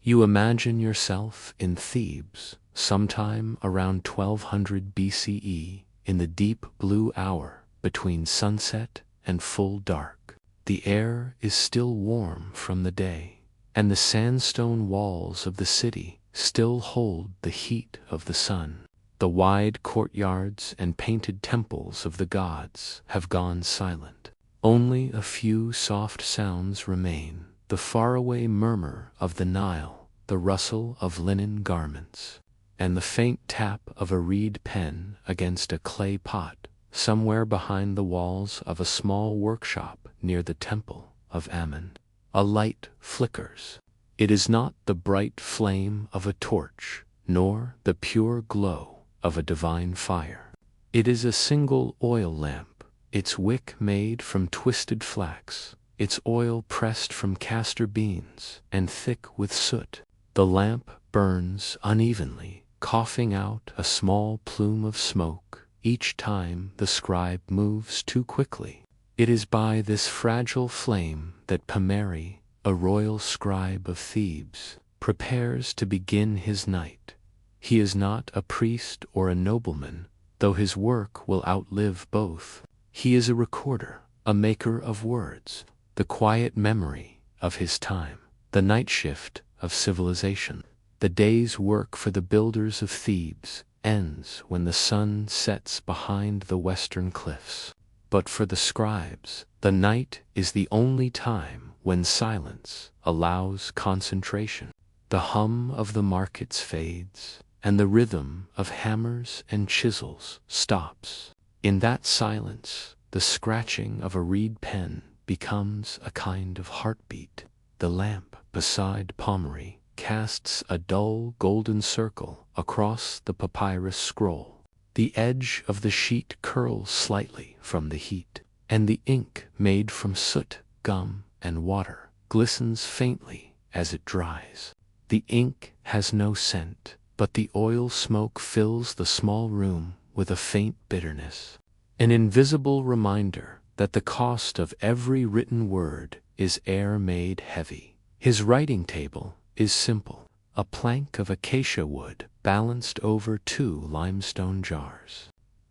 You imagine yourself in Thebes, sometime around 1200 BCE, in the deep blue hour between sunset and full dark. The air is still warm from the day, and the sandstone walls of the city still hold the heat of the sun. The wide courtyards and painted temples of the gods have gone silent. Only a few soft sounds remain: the faraway murmur of the Nile, the rustle of linen garments, and the faint tap of a reed pen against a clay pot somewhere behind the walls of a small workshop near the temple of Ammon. A light flickers. It is not the bright flame of a torch, nor the pure glow of a divine fire. It is a single oil lamp, its wick made from twisted flax, its oil pressed from castor beans and thick with soot. The lamp burns unevenly, coughing out a small plume of smoke each time the scribe moves too quickly. It is by this fragile flame that Papyrus, a royal scribe of Thebes, prepares to begin his night. He is not a priest or a nobleman, though his work will outlive both. He is a recorder, a maker of words, the quiet memory of his time, the night shift of civilization. The day's work for the builders of Thebes ends when the sun sets behind the western cliffs. But for the scribes, the night is the only time when silence allows concentration. The hum of the markets fades, and the rhythm of hammers and chisels stops. In that silence, the scratching of a reed pen becomes a kind of heartbeat. The lamp beside Papyrus casts a dull golden circle across the papyrus scroll. The edge of the sheet curls slightly from the heat, and the ink made from soot, gum, and water glistens faintly as it dries. The ink has no scent, but the oil smoke fills the small room with a faint bitterness, an invisible reminder that the cost of every written word is air made heavy. His writing table is simple: a plank of acacia wood balanced over 2 limestone jars.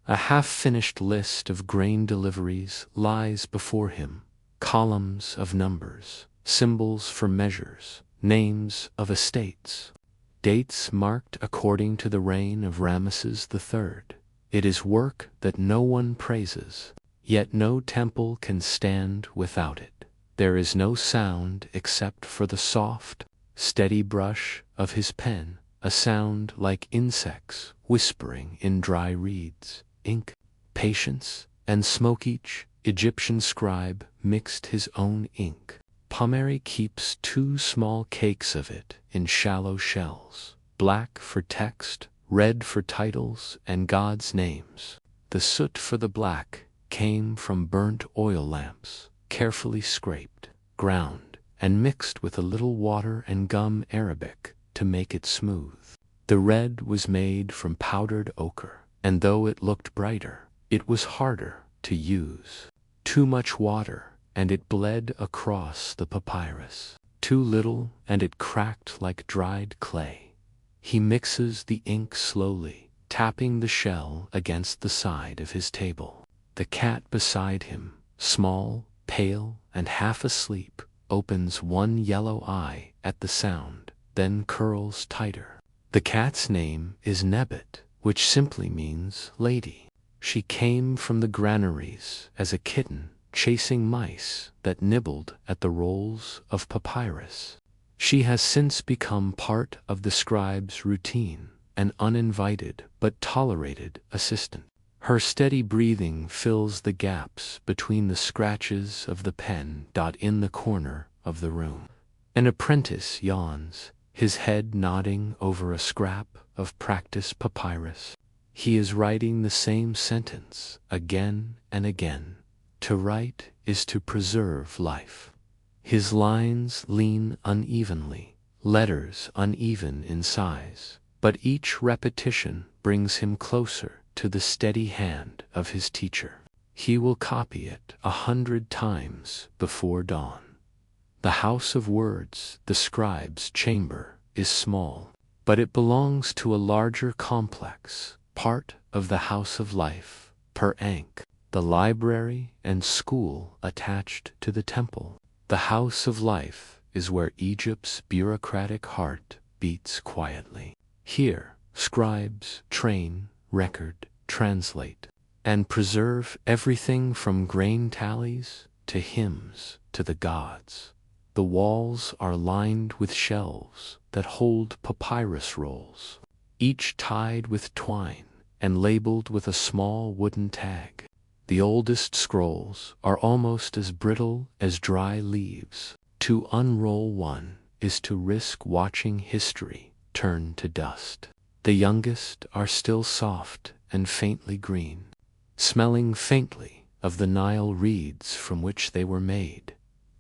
A half-finished list of grain deliveries lies before him, columns of numbers, symbols for measures, names of estates, dates marked according to the reign of Ramesses III. It is work that no one praises, yet no temple can stand without it. There is no sound except for the soft, steady brush of his pen, a sound like insects whispering in dry reeds. Ink, patience, and smoke. Each Egyptian scribe mixed his own ink. Papyrus keeps 2 small cakes of it in shallow shells, black for text, red for titles and gods' names. The soot for the black came from burnt oil lamps, carefully scraped, ground, and mixed with a little water and gum arabic to make it smooth. The red was made from powdered ochre, and though it looked brighter, it was harder to use. Too much water, and it bled across the papyrus. Too little, and it cracked like dried clay. He mixes the ink slowly, tapping the shell against the side of his table. The cat beside him, small, pale, and half asleep, opens one yellow eye at the sound, then curls tighter. The cat's name is Nebet, which simply means lady. She came from the granaries as a kitten, chasing mice that nibbled at the rolls of papyrus. She has since become part of the scribe's routine, an uninvited but tolerated assistant. Her steady breathing fills the gaps between the scratches of the pen. In the corner of the room, an apprentice yawns, his head nodding over a scrap of practice papyrus. He is writing the same sentence again and again. To write is to preserve life. His lines lean unevenly, letters uneven in size, but each repetition brings him closer to the steady hand of his teacher. He will copy it 100 times before dawn. The house of words, the scribe's chamber, is small, but it belongs to a larger complex, part of the House of Life, per Ankh, the library and school attached to the temple. The House of Life is where Egypt's bureaucratic heart beats quietly. Here, scribes train, record, translate, and preserve everything from grain tallies to hymns to the gods. The walls are lined with shelves that hold papyrus rolls, each tied with twine and labeled with a small wooden tag. The oldest scrolls are almost as brittle as dry leaves. To unroll one is to risk watching history turn to dust. The youngest are still soft and faintly green, smelling faintly of the Nile reeds from which they were made.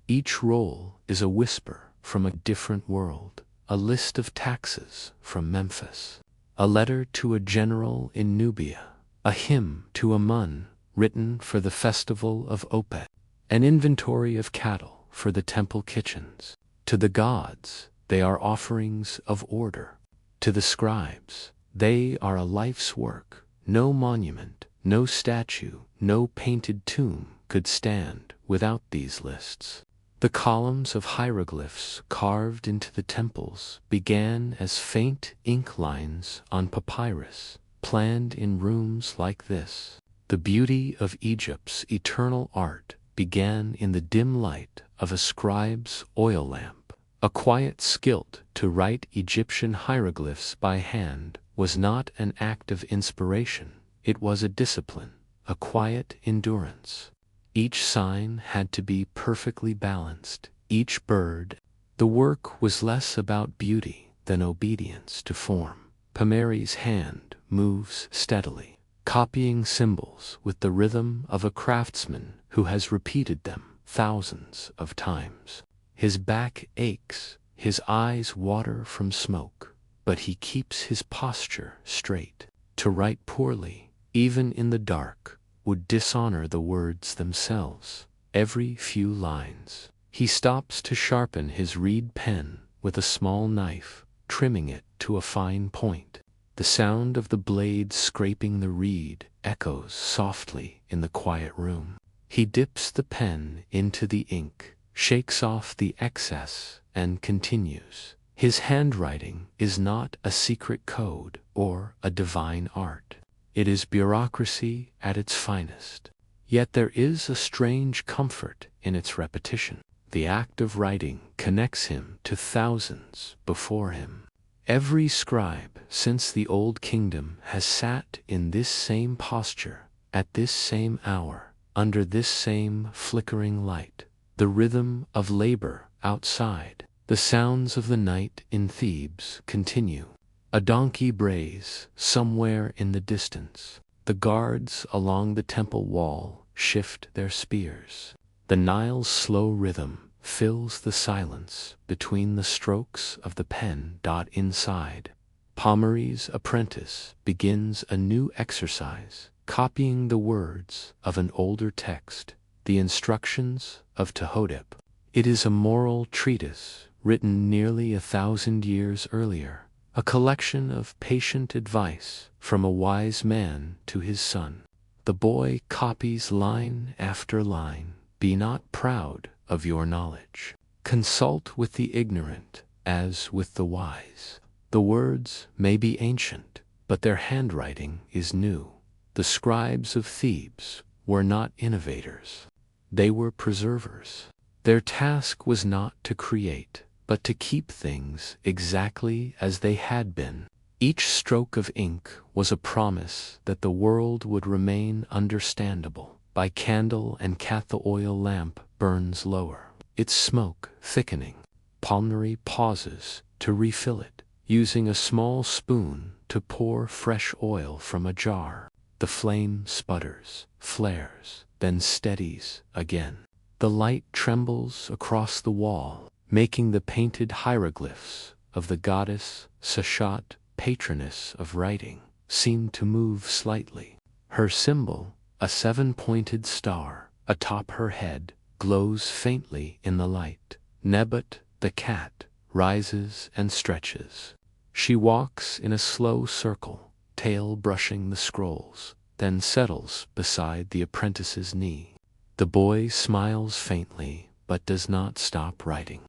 Each roll is a whisper from a different world, a list of taxes from Memphis, a letter to a general in Nubia, a hymn to Amun written for the festival of Opet, an inventory of cattle for the temple kitchens. To the gods, they are offerings of order. To the scribes, they are a life's work. No monument, no statue, no painted tomb could stand without these lists. The columns of hieroglyphs carved into the temples began as faint ink lines on papyrus, planned in rooms like this. The beauty of Egypt's eternal art began in the dim light of a scribe's oil lamp. A quiet skill to write Egyptian hieroglyphs by hand was not an act of inspiration, it was a discipline, a quiet endurance. Each sign had to be perfectly balanced, each bird. The work was less about beauty than obedience to form. Pameri's hand moves steadily, copying symbols with the rhythm of a craftsman who has repeated them thousands of times. His back aches, his eyes water from smoke, but he keeps his posture straight. To write poorly, even in the dark, would dishonor the words themselves. Every few lines, he stops to sharpen his reed pen with a small knife, trimming it to a fine point. The sound of the blade scraping the reed echoes softly in the quiet room. He dips the pen into the ink, shakes off the excess, and continues. His handwriting is not a secret code or a divine art. It is bureaucracy at its finest. Yet there is a strange comfort in its repetition. The act of writing connects him to thousands before him. Every scribe since the Old Kingdom has sat in this same posture, at this same hour, under this same flickering light. The rhythm of labor outside, the sounds of the night in Thebes continue. A donkey brays somewhere in the distance. The guards along the temple wall shift their spears. The Nile's slow rhythm fills the silence between the strokes of the pen. Inside, Pommery's apprentice begins a new exercise, copying the words of an older text, the instructions of Tehotep. It is a moral treatise written nearly 1,000 years earlier, a collection of patient advice from a wise man to his son. The boy copies line after line. Be not proud of your knowledge. Consult with the ignorant as with the wise. The words may be ancient, but their handwriting is new. The scribes of Thebes were not innovators. They were preservers. Their task was not to create, but to keep things exactly as they had been. Each stroke of ink was a promise that the world would remain understandable. By candle and cat the oil lamp burns lower, its smoke thickening. Pommery pauses to refill it, using a small spoon to pour fresh oil from a jar. The flame sputters, flares, then steadies again. The light trembles across the wall, making the painted hieroglyphs of the goddess Sachat, patroness of writing, seem to move slightly. Her symbol, a 7-pointed star atop her head, glows faintly in the light. Nebut, the cat, rises and stretches. She walks in a slow circle, tail brushing the scrolls, then settles beside the apprentice's knee. The boy smiles faintly but does not stop writing.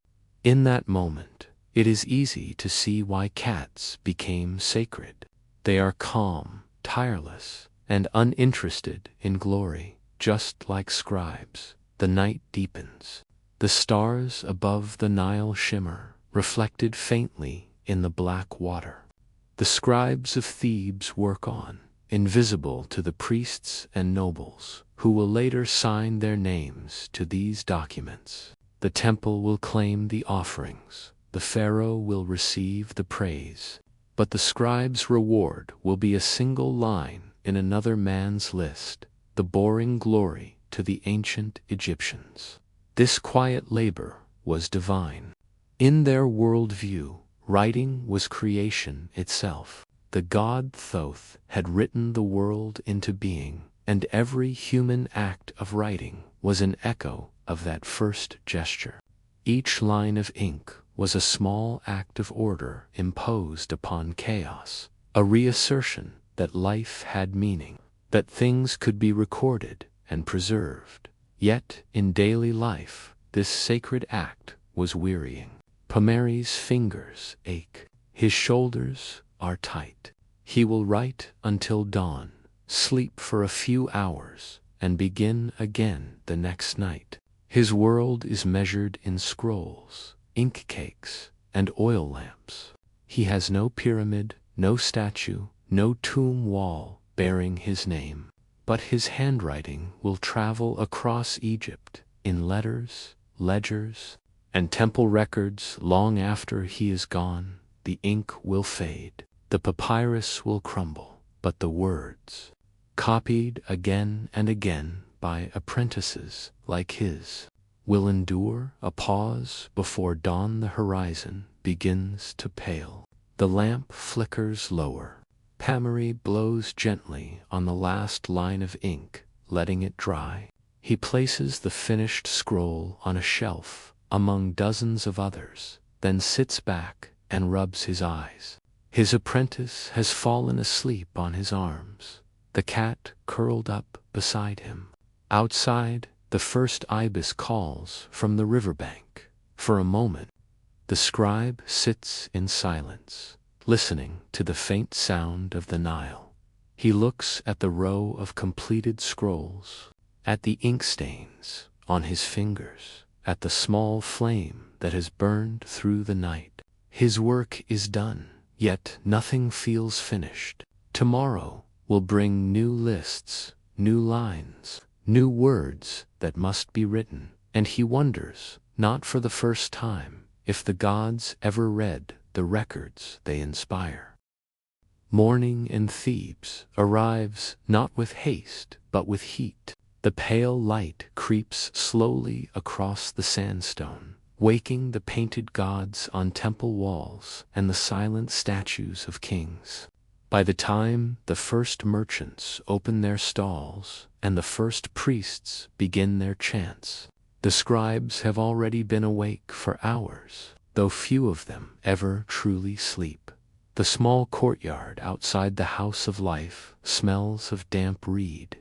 In that moment, it is easy to see why cats became sacred. They are calm, tireless, and uninterested in glory, just like scribes. The night deepens. The stars above the Nile shimmer, reflected faintly in the black water. The scribes of Thebes work on, invisible to the priests and nobles, who will later sign their names to these documents. The temple will claim the offerings, the pharaoh will receive the praise, but the scribe's reward will be a single line in another man's list, the boring glory to the ancient Egyptians. This quiet labor was divine. In their worldview, writing was creation itself. The god Thoth had written the world into being, and every human act of writing was an echo of that first gesture. Each line of ink was a small act of order imposed upon chaos, a reassertion that life had meaning, that things could be recorded and preserved. Yet, in daily life, this sacred act was wearying. Pomeri's fingers ache. His shoulders are tight. He will write until dawn, sleep for a few hours, and begin again the next night. His world is measured in scrolls, ink cakes, and oil lamps. He has no pyramid, no statue, no tomb wall bearing his name. But his handwriting will travel across Egypt in letters, ledgers, and temple records long after he is gone. The ink will fade, the papyrus will crumble, but the words, copied again and again by apprentices like his, will endure. A pause before dawn. The horizon begins to pale. The lamp flickers lower. Pomeri blows gently on the last line of ink, letting it dry. He places the finished scroll on a shelf among dozens of others, then sits back and rubs his eyes. His apprentice has fallen asleep on his arms, the cat curled up beside him. Outside, the first ibis calls from the riverbank. For a moment, the scribe sits in silence, listening to the faint sound of the Nile. He looks at the row of completed scrolls, at the ink stains on his fingers, at the small flame that has burned through the night. His work is done, yet nothing feels finished. Tomorrow will bring new lists, new lines, new words that must be written, and he wonders, not for the first time, if the gods ever read the records they inspire. Morning in Thebes arrives not with haste but with heat. The pale light creeps slowly across the sandstone, waking the painted gods on temple walls and the silent statues of kings. By the time the first merchants open their stalls and the first priests begin their chants, the scribes have already been awake for hours, though few of them ever truly sleep. The small courtyard outside the House of Life smells of damp reed,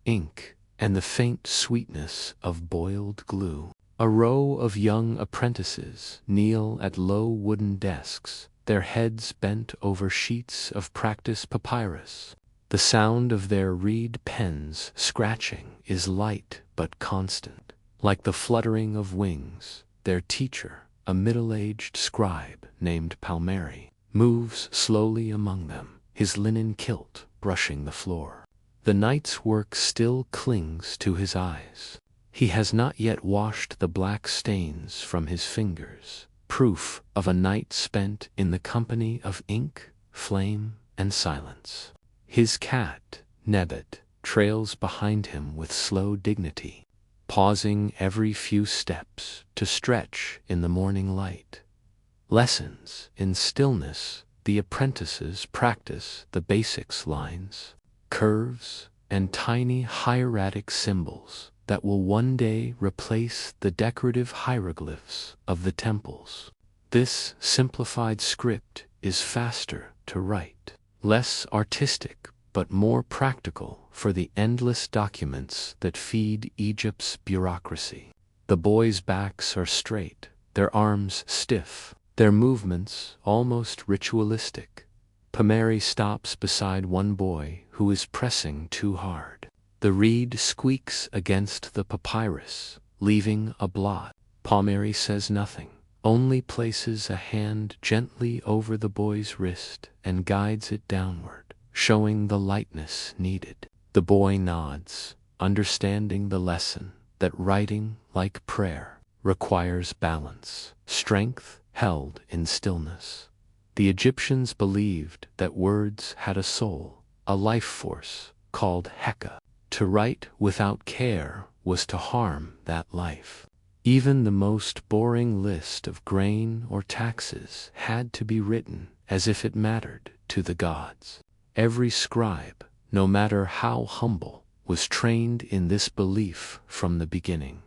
ink, and the faint sweetness of boiled glue. A row of young apprentices kneel at low wooden desks, their heads bent over sheets of practice papyrus. The sound of their reed pens scratching is light but constant. Like the fluttering of wings, their teacher, a middle-aged scribe named Pomeri, moves slowly among them, his linen kilt brushing the floor. The night's work still clings to his eyes. He has not yet washed the black stains from his fingers, proof of a night spent in the company of ink, flame, and silence. His cat, Nebet, trails behind him with slow dignity, pausing every few steps to stretch in the morning light. Lessons in stillness, the apprentices practice the basics lines, curves, and tiny hieratic symbols that will one day replace the decorative hieroglyphs of the temples. This simplified script is faster to write, less artistic but more practical for the endless documents that feed Egypt's bureaucracy. The boys' backs are straight, their arms stiff, their movements almost ritualistic. Papyrus stops beside one boy who is pressing too hard. The reed squeaks against the papyrus, leaving a blot. Papyrus says nothing, only places a hand gently over the boy's wrist and guides it downward, showing the lightness needed. The boy nods, understanding the lesson that writing, like prayer, requires balance, strength held in stillness. The Egyptians believed that words had a soul, a life force called Heka. To write without care was to harm that life. Even the most boring list of grain or taxes had to be written as if it mattered to the gods. Every scribe, no matter how humble, was trained in this belief from the beginning.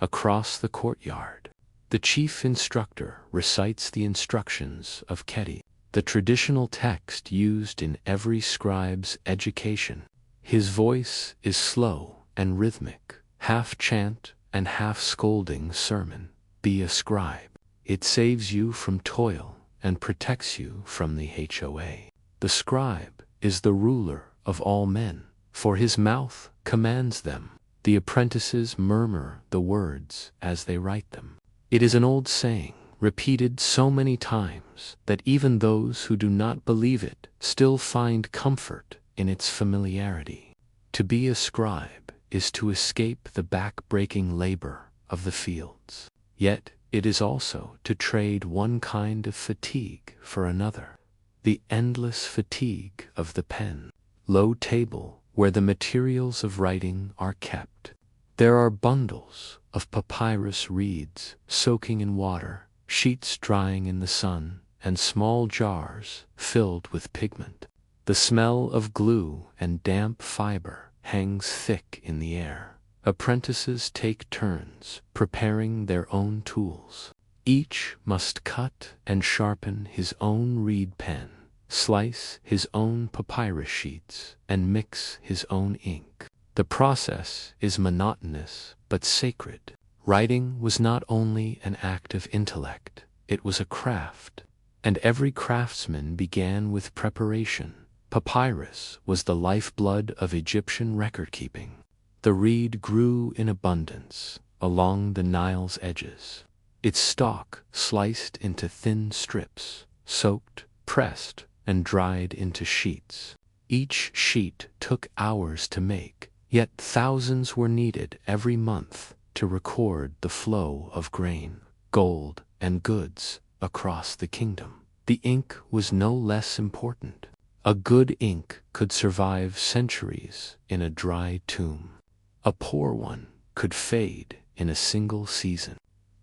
Across the courtyard, the chief instructor recites the instructions of Keti, the traditional text used in every scribe's education. His voice is slow and rhythmic, half chant and half scolding sermon. Be a scribe. It saves you from toil and protects you from the HOA. The scribe is the ruler of all men, for his mouth commands them. The apprentices murmur the words as they write them. It is an old saying, repeated so many times that even those who do not believe it still find comfort in its familiarity. To be a scribe is to escape the back-breaking labor of the fields. Yet it is also to trade one kind of fatigue for another, the endless fatigue of the pen. Low table where the materials of writing are kept. There are bundles of papyrus reeds soaking in water, sheets drying in the sun, and small jars filled with pigment. The smell of glue and damp fiber hangs thick in the air. Apprentices take turns preparing their own tools. Each must cut and sharpen his own reed pen, slice his own papyrus sheets, and mix his own ink. The process is monotonous but sacred. Writing was not only an act of intellect, it was a craft, and every craftsman began with preparation. Papyrus was the lifeblood of Egyptian record-keeping. The reed grew in abundance along the Nile's edges. Its stalk sliced into thin strips, soaked, pressed, and dried into sheets. Each sheet took hours to make, yet thousands were needed every month to record the flow of grain, gold, and goods across the kingdom. The ink was no less important. A good ink could survive centuries in a dry tomb. A poor one could fade in a single season.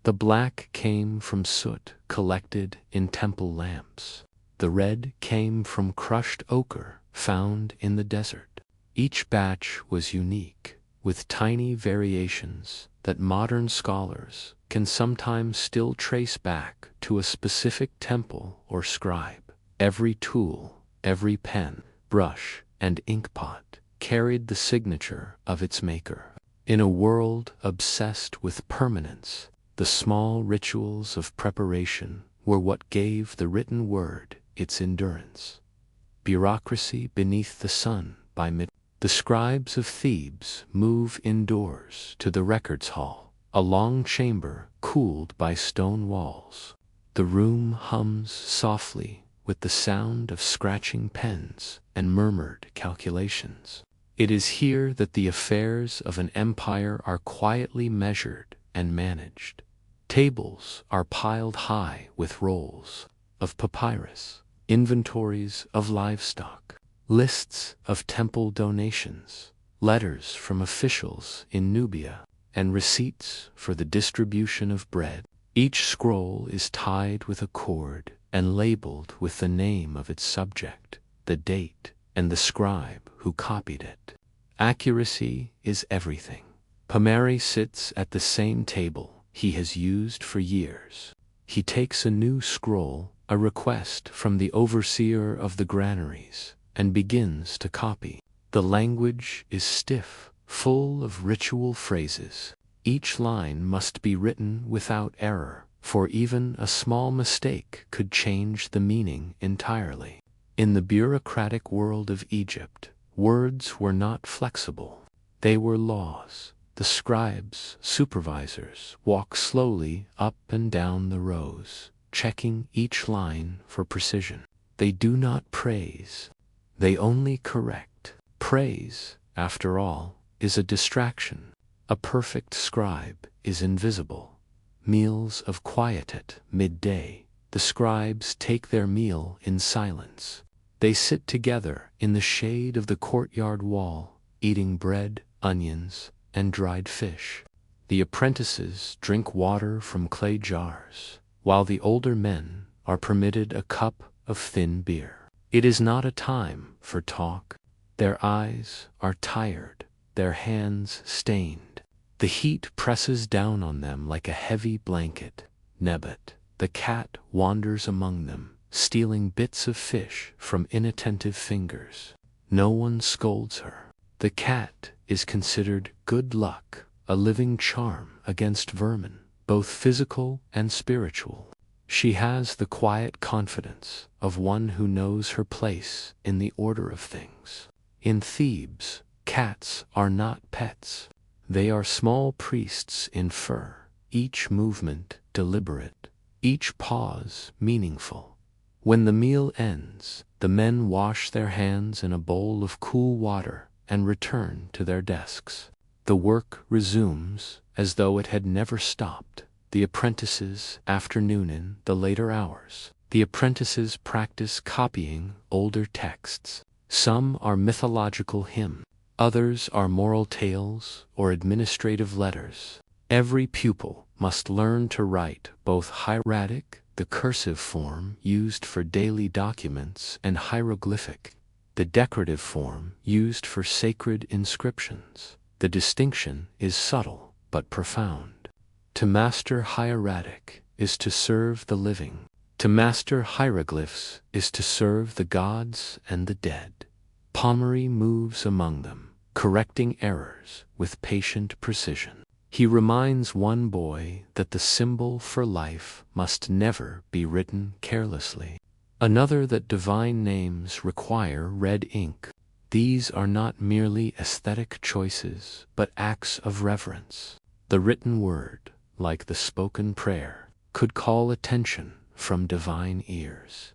The black came from soot collected in temple lamps. The red came from crushed ochre found in the desert. Each batch was unique, with tiny variations that modern scholars can sometimes still trace back to a specific temple or scribe. Every tool, every pen, brush, and inkpot carried the signature of its maker. In a world obsessed with permanence, the small rituals of preparation were what gave the written word its endurance. Bureaucracy beneath the sun by mid. The scribes of Thebes move indoors to the records hall, a long chamber cooled by stone walls. The room hums softly with the sound of scratching pens and murmured calculations. It is here that the affairs of an empire are quietly measured and managed. Tables are piled high with rolls of papyrus, inventories of livestock, lists of temple donations, letters from officials in Nubia, and receipts for the distribution of bread. Each scroll is tied with a cord and labeled with the name of its subject, the date, and the scribe who copied it. Accuracy is everything. Papyrus sits at the same table he has used for years. He takes a new scroll, a request from the overseer of the granaries, and begins to copy. The language is stiff, full of ritual phrases. Each line must be written without error, for even a small mistake could change the meaning entirely. In the bureaucratic world of Egypt, words were not flexible. They were laws. The scribes, supervisors, walk slowly up and down the rows, checking each line for precision. They do not praise. They only correct. Praise, after all, is a distraction. A perfect scribe is invisible. Meals of quiet at midday. The scribes take their meal in silence. They sit together in the shade of the courtyard wall, eating bread, onions, and dried fish. The apprentices drink water from clay jars, while the older men are permitted a cup of thin beer. It is not a time for talk. Their eyes are tired, their hands stained. The heat presses down on them like a heavy blanket. Nebet, the cat, wanders among them, stealing bits of fish from inattentive fingers. No one scolds her. The cat is considered good luck, a living charm against vermin, both physical and spiritual. She has the quiet confidence of one who knows her place in the order of things. In Thebes, cats are not pets. They are small priests in fur, each movement deliberate, each pause meaningful. When the meal ends, the men wash their hands in a bowl of cool water and return to their desks. The work resumes as though it had never stopped. The apprentices afternoon in the later hours. The apprentices practice copying older texts. Some are mythological hymns, others are moral tales or administrative letters. Every pupil must learn to write both hieratic, the cursive form used for daily documents, and hieroglyphic, the decorative form used for sacred inscriptions. The distinction is subtle but profound. To master hieratic is to serve the living. To master hieroglyphs is to serve the gods and the dead. Pommery moves among them, correcting errors with patient precision. He reminds one boy that the symbol for life must never be written carelessly. Another that divine names require red ink. These are not merely aesthetic choices, but acts of reverence. The written word, like the spoken prayer, could call attention from divine ears.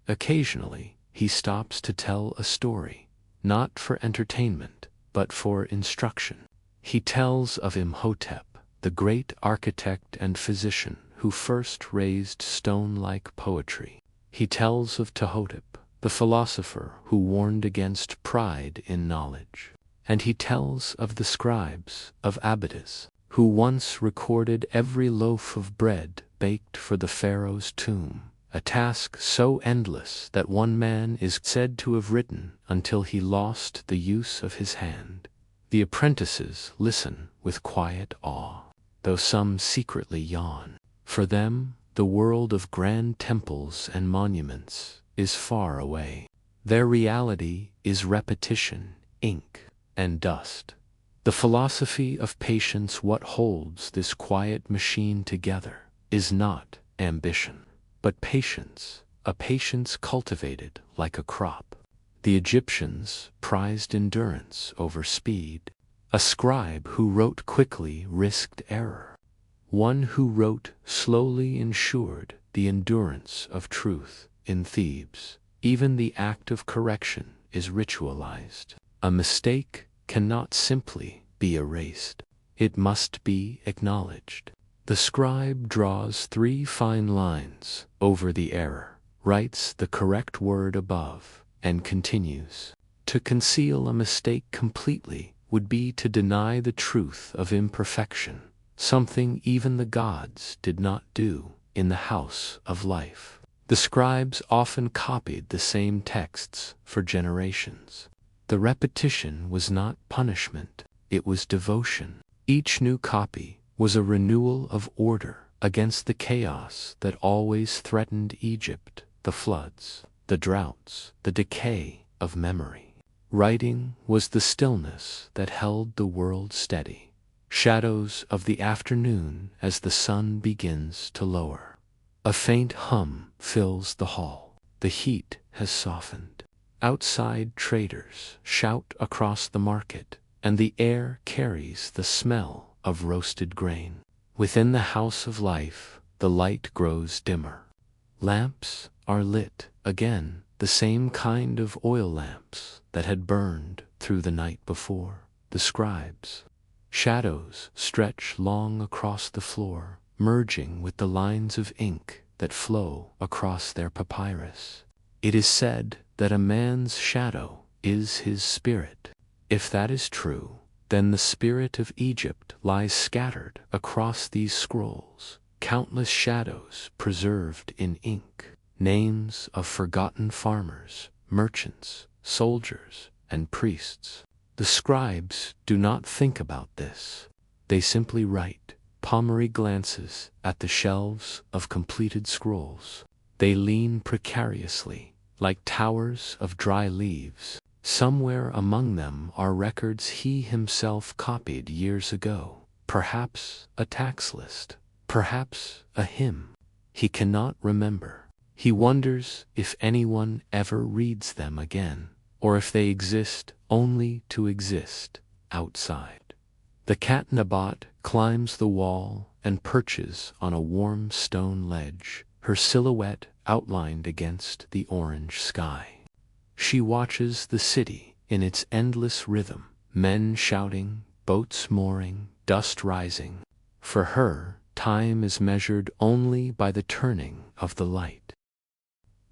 Occasionally, he stops to tell a story, not for entertainment, but for instruction. He tells of Imhotep, the great architect and physician who first raised stone-like poetry. He tells of Tehotep, the philosopher who warned against pride in knowledge. And he tells of the scribes of Abydos, who once recorded every loaf of bread baked for the pharaoh's tomb, a task so endless that one man is said to have written until he lost the use of his hand. The apprentices listen with quiet awe, though some secretly yawn. For them, the world of grand temples and monuments is far away. Their reality is repetition, ink, and dust. The philosophy of patience, what holds this quiet machine together, is not ambition, but patience, a patience cultivated like a crop. The Egyptians prized endurance over speed. A scribe who wrote quickly risked error. One who wrote slowly ensured the endurance of truth. In Thebes, even the act of correction is ritualized. A mistake cannot simply be erased. It must be acknowledged. The scribe draws 3 fine lines over the error, writes the correct word above, and continues. To conceal a mistake completely would be to deny the truth of imperfection, something even the gods did not do in the house of life. The scribes often copied the same texts for generations. The repetition was not punishment, it was devotion. Each new copy was a renewal of order, against the chaos that always threatened Egypt, the floods, the droughts, the decay of memory. Writing was the stillness that held the world steady. Shadows of the afternoon as the sun begins to lower. A faint hum fills the hall. The heat has softened. Outside traders shout across the market, and the air carries the smell of roasted grain. Within the house of life, the light grows dimmer. Lamps are lit again, the same kind of oil lamps that had burned through the night before. The scribes. Shadows stretch long across the floor, merging with the lines of ink that flow across their papyrus. It is said that a man's shadow is his spirit. If that is true, then the spirit of Egypt lies scattered across these scrolls, countless shadows preserved in ink, names of forgotten farmers, merchants, soldiers, and priests. The scribes do not think about this. They simply write. Pommery glances at the shelves of completed scrolls. They lean precariously, like towers of dry leaves. Somewhere among them are records he himself copied years ago. Perhaps a tax list. Perhaps a hymn. He cannot remember. He wonders if anyone ever reads them again, or if they exist only to exist outside. The cat Nabat climbs the wall and perches on a warm stone ledge, her silhouette outlined against the orange sky. She watches the city in its endless rhythm, men shouting, boats mooring, dust rising. For her, time is measured only by the turning of the light.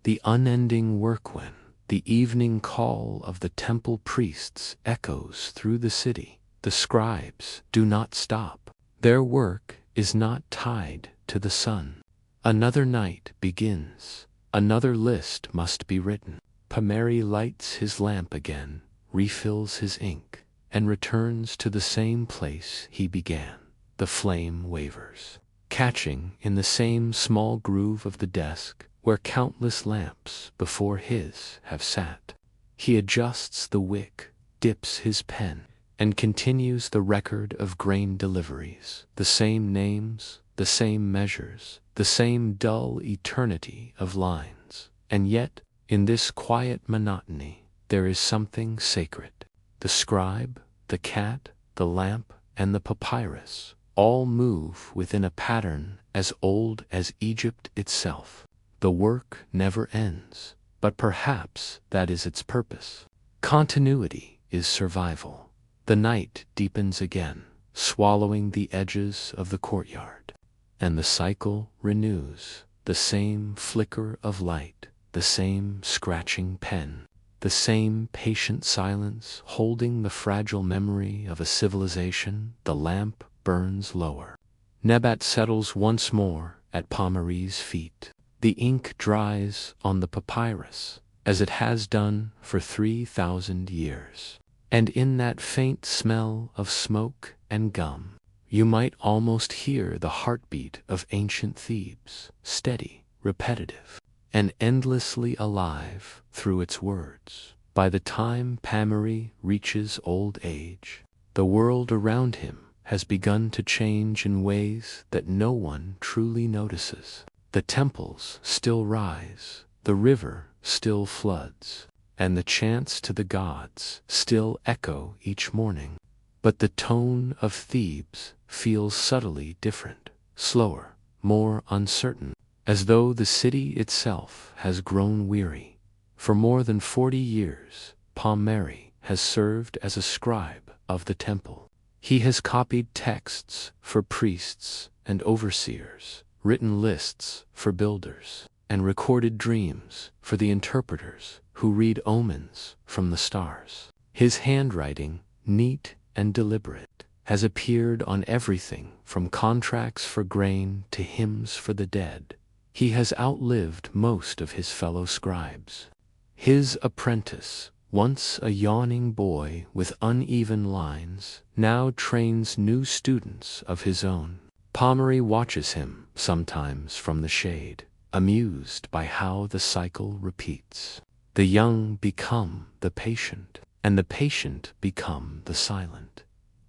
The unending workwind, the evening call of the temple priests echoes through the city. The scribes do not stop. Their work is not tied to the sun. Another night begins. Another list must be written. Pommery lights his lamp again, refills his ink, and returns to the same place he began. The flame wavers, catching in the same small groove of the desk where countless lamps before his have sat. He adjusts the wick, dips his pen, and continues the record of grain deliveries. The same names, the same measures, the same dull eternity of lines. And yet, in this quiet monotony, there is something sacred. The scribe, the cat, the lamp, and the papyrus all move within a pattern as old as Egypt itself. The work never ends, but perhaps that is its purpose. Continuity is survival. The night deepens again, swallowing the edges of the courtyard. And the cycle renews, the same flicker of light, the same scratching pen, the same patient silence holding the fragile memory of a civilization. The lamp burns lower. Nebat settles once more at Pommery's feet. The ink dries on the papyrus, as it has done for 3,000 years. And in that faint smell of smoke and gum, you might almost hear the heartbeat of ancient Thebes, steady, repetitive, and endlessly alive through its words. By the time Pommery reaches old age, the world around him has begun to change in ways that no one truly notices. The temples still rise, the river still floods, and the chants to the gods still echo each morning. But the tone of Thebes feels subtly different, slower, more uncertain, as though the city itself has grown weary. For more than 40 years, Pommery has served as a scribe of the temple. He has copied texts for priests and overseers, written lists for builders, and recorded dreams for the interpreters who read omens from the stars. His handwriting, neat and deliberate, has appeared on everything from contracts for grain to hymns for the dead. He has outlived most of his fellow scribes. His apprentice, once a yawning boy with uneven lines, now trains new students of his own. Pommery watches him, sometimes from the shade, amused by how the cycle repeats. The young become the patient, and the patient become the silent.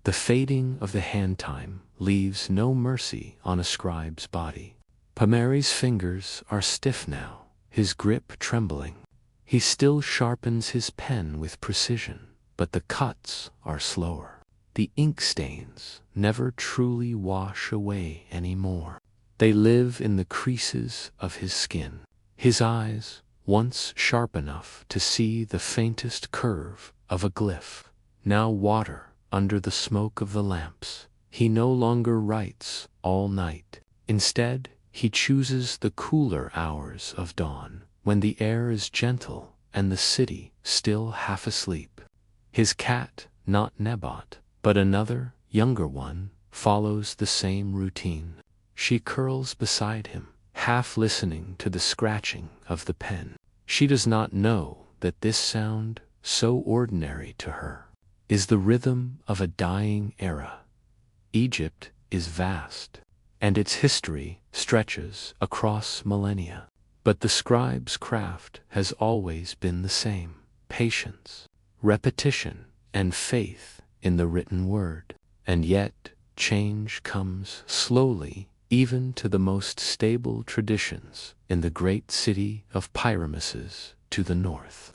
The fading of the hand time leaves no mercy on a scribe's body. Pommery's fingers are stiff now, his grip trembling. He still sharpens his pen with precision, but the cuts are slower. The ink stains never truly wash away anymore. They live in the creases of his skin. His eyes, once sharp enough to see the faintest curve of a glyph, now water under the smoke of the lamps. He no longer writes all night. Instead, he chooses the cooler hours of dawn, when the air is gentle and the city still half asleep. His cat, not Nebot, but another, younger one, follows the same routine. She curls beside him, half listening to the scratching of the pen. She does not know that this sound, so ordinary to her, is the rhythm of a dying era. Egypt is vast, and its history stretches across millennia. But the scribe's craft has always been the same: patience, repetition, and faith in the written word. And yet, change comes slowly even to the most stable traditions in the great city of pyramises to the north.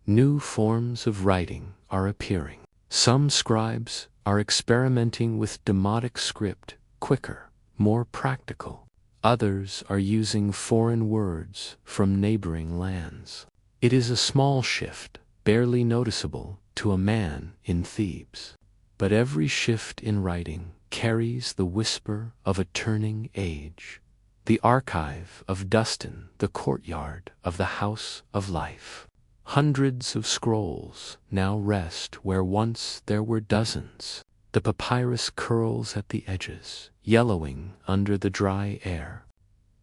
New forms of writing are appearing. Some scribes are experimenting with demotic script, quicker, more practical. Others are using foreign words from neighboring lands. It is a small shift, barely noticeable to a man in Thebes. But every shift in writing carries the whisper of a turning age. The archive of Dustin, the courtyard of the House of Life. Hundreds of scrolls now rest where once there were dozens. The papyrus curls at the edges, yellowing under the dry air.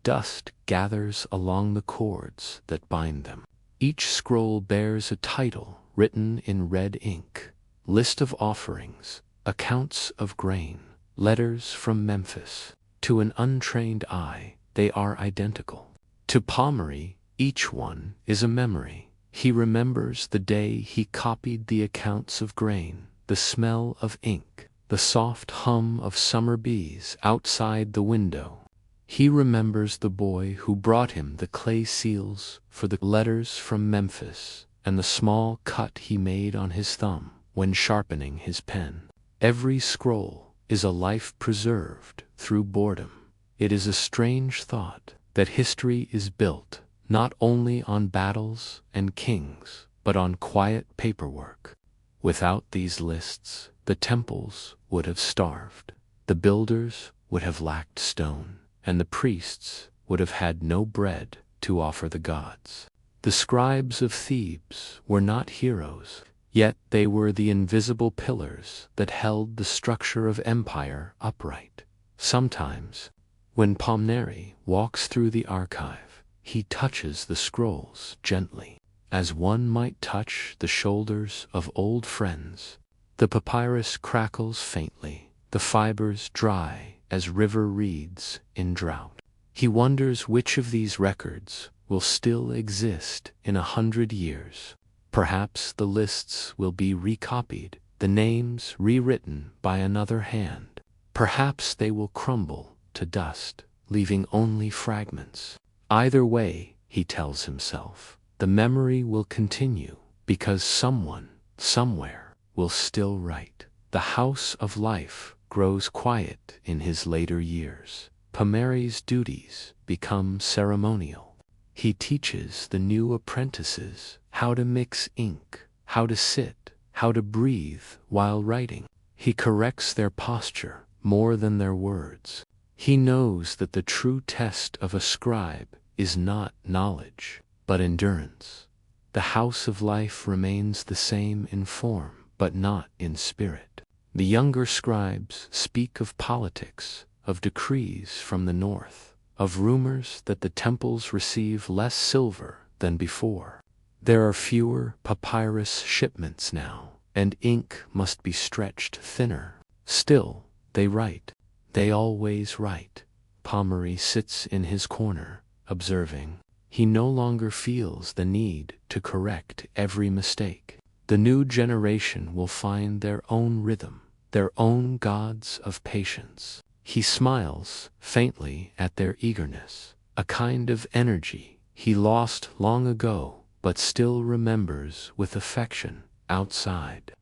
Dust gathers along the cords that bind them. Each scroll bears a title written in red ink: list of offerings, accounts of grain, letters from Memphis. To an untrained eye, they are identical. To Pommery, each one is a memory. He remembers the day he copied the accounts of grain, the smell of ink, the soft hum of summer bees outside the window. He remembers the boy who brought him the clay seals for the letters from Memphis, and the small cut he made on his thumb when sharpening his pen. Every scroll is a life preserved through boredom. It is a strange thought that history is built not only on battles and kings, but on quiet paperwork. Without these lists, the temples would have starved, the builders would have lacked stone, and the priests would have had no bread to offer the gods. The scribes of Thebes were not heroes, yet they were the invisible pillars that held the structure of empire upright. Sometimes, when Pommery walks through the archive, he touches the scrolls gently, as one might touch the shoulders of old friends. The papyrus crackles faintly, the fibers dry as river reeds in drought. He wonders which of these records will still exist in 100 years. Perhaps the lists will be recopied, the names rewritten by another hand. Perhaps they will crumble to dust, leaving only fragments. Either way, he tells himself, the memory will continue, because someone, somewhere, will still write. The House of Life grows quiet in his later years. Pommery's duties become ceremonial. He teaches the new apprentices how to mix ink, how to sit, how to breathe while writing. He corrects their posture more than their words. He knows that the true test of a scribe is not knowledge, but endurance. The House of Life remains the same in form, but not in spirit. The younger scribes speak of politics, of decrees from the north, of rumors that the temples receive less silver than before. There are fewer papyrus shipments now, and ink must be stretched thinner. Still, they write. They always write. Pommery sits in his corner, observing. He no longer feels the need to correct every mistake. The new generation will find their own rhythm, their own gods of patience. He smiles faintly at their eagerness, a kind of energy he lost long ago but still remembers with affection outside.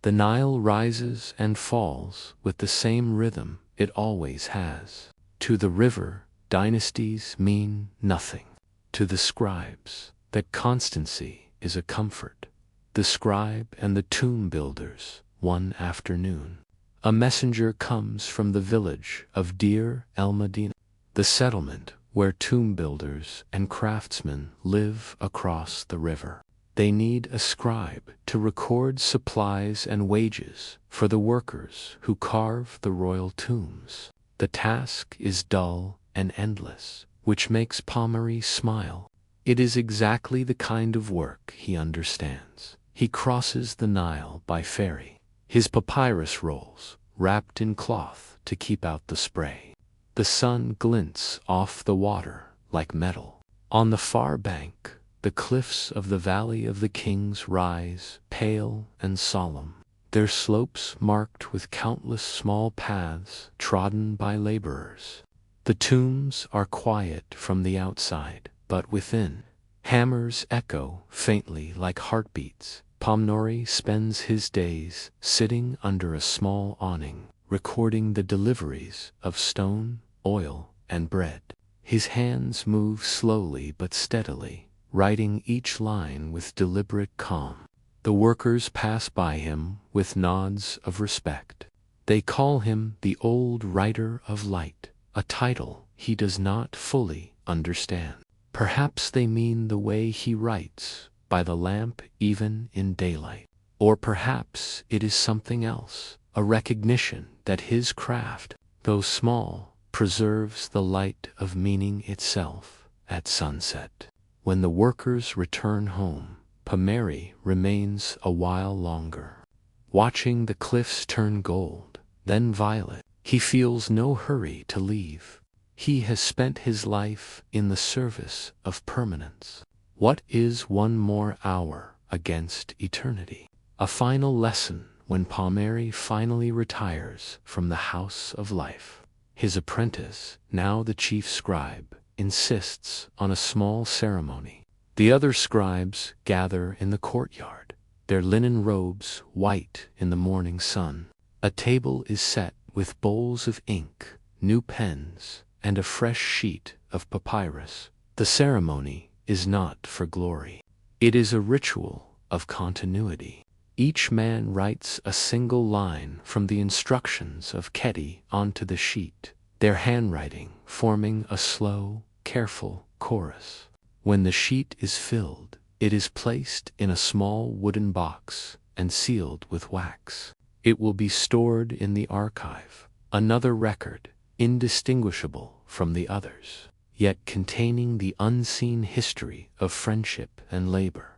The Nile rises and falls with the same rhythm it always has. To the river, dynasties mean nothing. To the scribes, that constancy is a comfort. The scribe and the tomb builders, one afternoon. A messenger comes from the village of Deir el-Medina, the settlement where tomb builders and craftsmen live across the river. They need a scribe to record supplies and wages for the workers who carve the royal tombs. The task is dull and endless, which makes Pommery smile. It is exactly the kind of work he understands. He crosses the Nile by ferry. His papyrus rolls, wrapped in cloth to keep out the spray. The sun glints off the water like metal. On the far bank, the cliffs of the Valley of the Kings rise, pale and solemn, their slopes marked with countless small paths trodden by laborers. The tombs are quiet from the outside, but within, hammers echo faintly like heartbeats. Pommery spends his days sitting under a small awning, recording the deliveries of stone, oil, and bread. His hands move slowly but steadily, writing each line with deliberate calm. The workers pass by him with nods of respect. They call him the Old Writer of Light, a title he does not fully understand. Perhaps they mean the way he writes, by the lamp even in daylight. Or perhaps it is something else, a recognition that his craft, though small, preserves the light of meaning itself at sunset. When the workers return home, Pommery remains a while longer, watching the cliffs turn gold, then violet. He feels no hurry to leave. He has spent his life in the service of permanence. What is one more hour against eternity? A final lesson when Pommery finally retires from the house of life. His apprentice, now the chief scribe, insists on a small ceremony. The other scribes gather in the courtyard, their linen robes white in the morning sun. A table is set with bowls of ink, new pens, and a fresh sheet of papyrus. The ceremony is not for glory. It is a ritual of continuity. Each man writes a single line from the instructions of Keti onto the sheet, their handwriting forming a slow, careful chorus. When the sheet is filled, it is placed in a small wooden box and sealed with wax. It will be stored in the archive, another record, indistinguishable from the others, yet containing the unseen history of friendship and labor.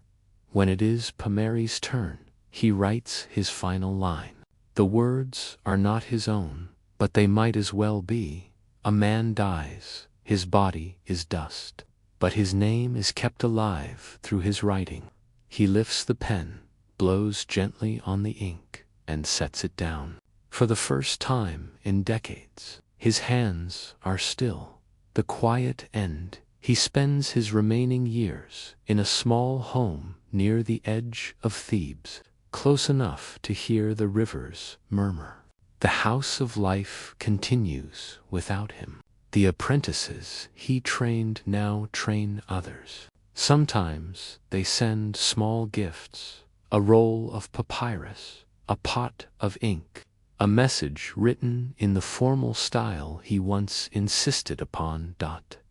When it is Pommery's turn, he writes his final line. The words are not his own, but they might as well be. A man dies, his body is dust, but his name is kept alive through his writing. He lifts the pen, blows gently on the ink, and sets it down. For the first time in decades, his hands are still. The quiet end. He spends his remaining years in a small home near the edge of Thebes, close enough to hear the rivers murmur. The house of life continues without him. The apprentices he trained now train others. Sometimes they send small gifts, a roll of papyrus, a pot of ink, a message written in the formal style he once insisted upon.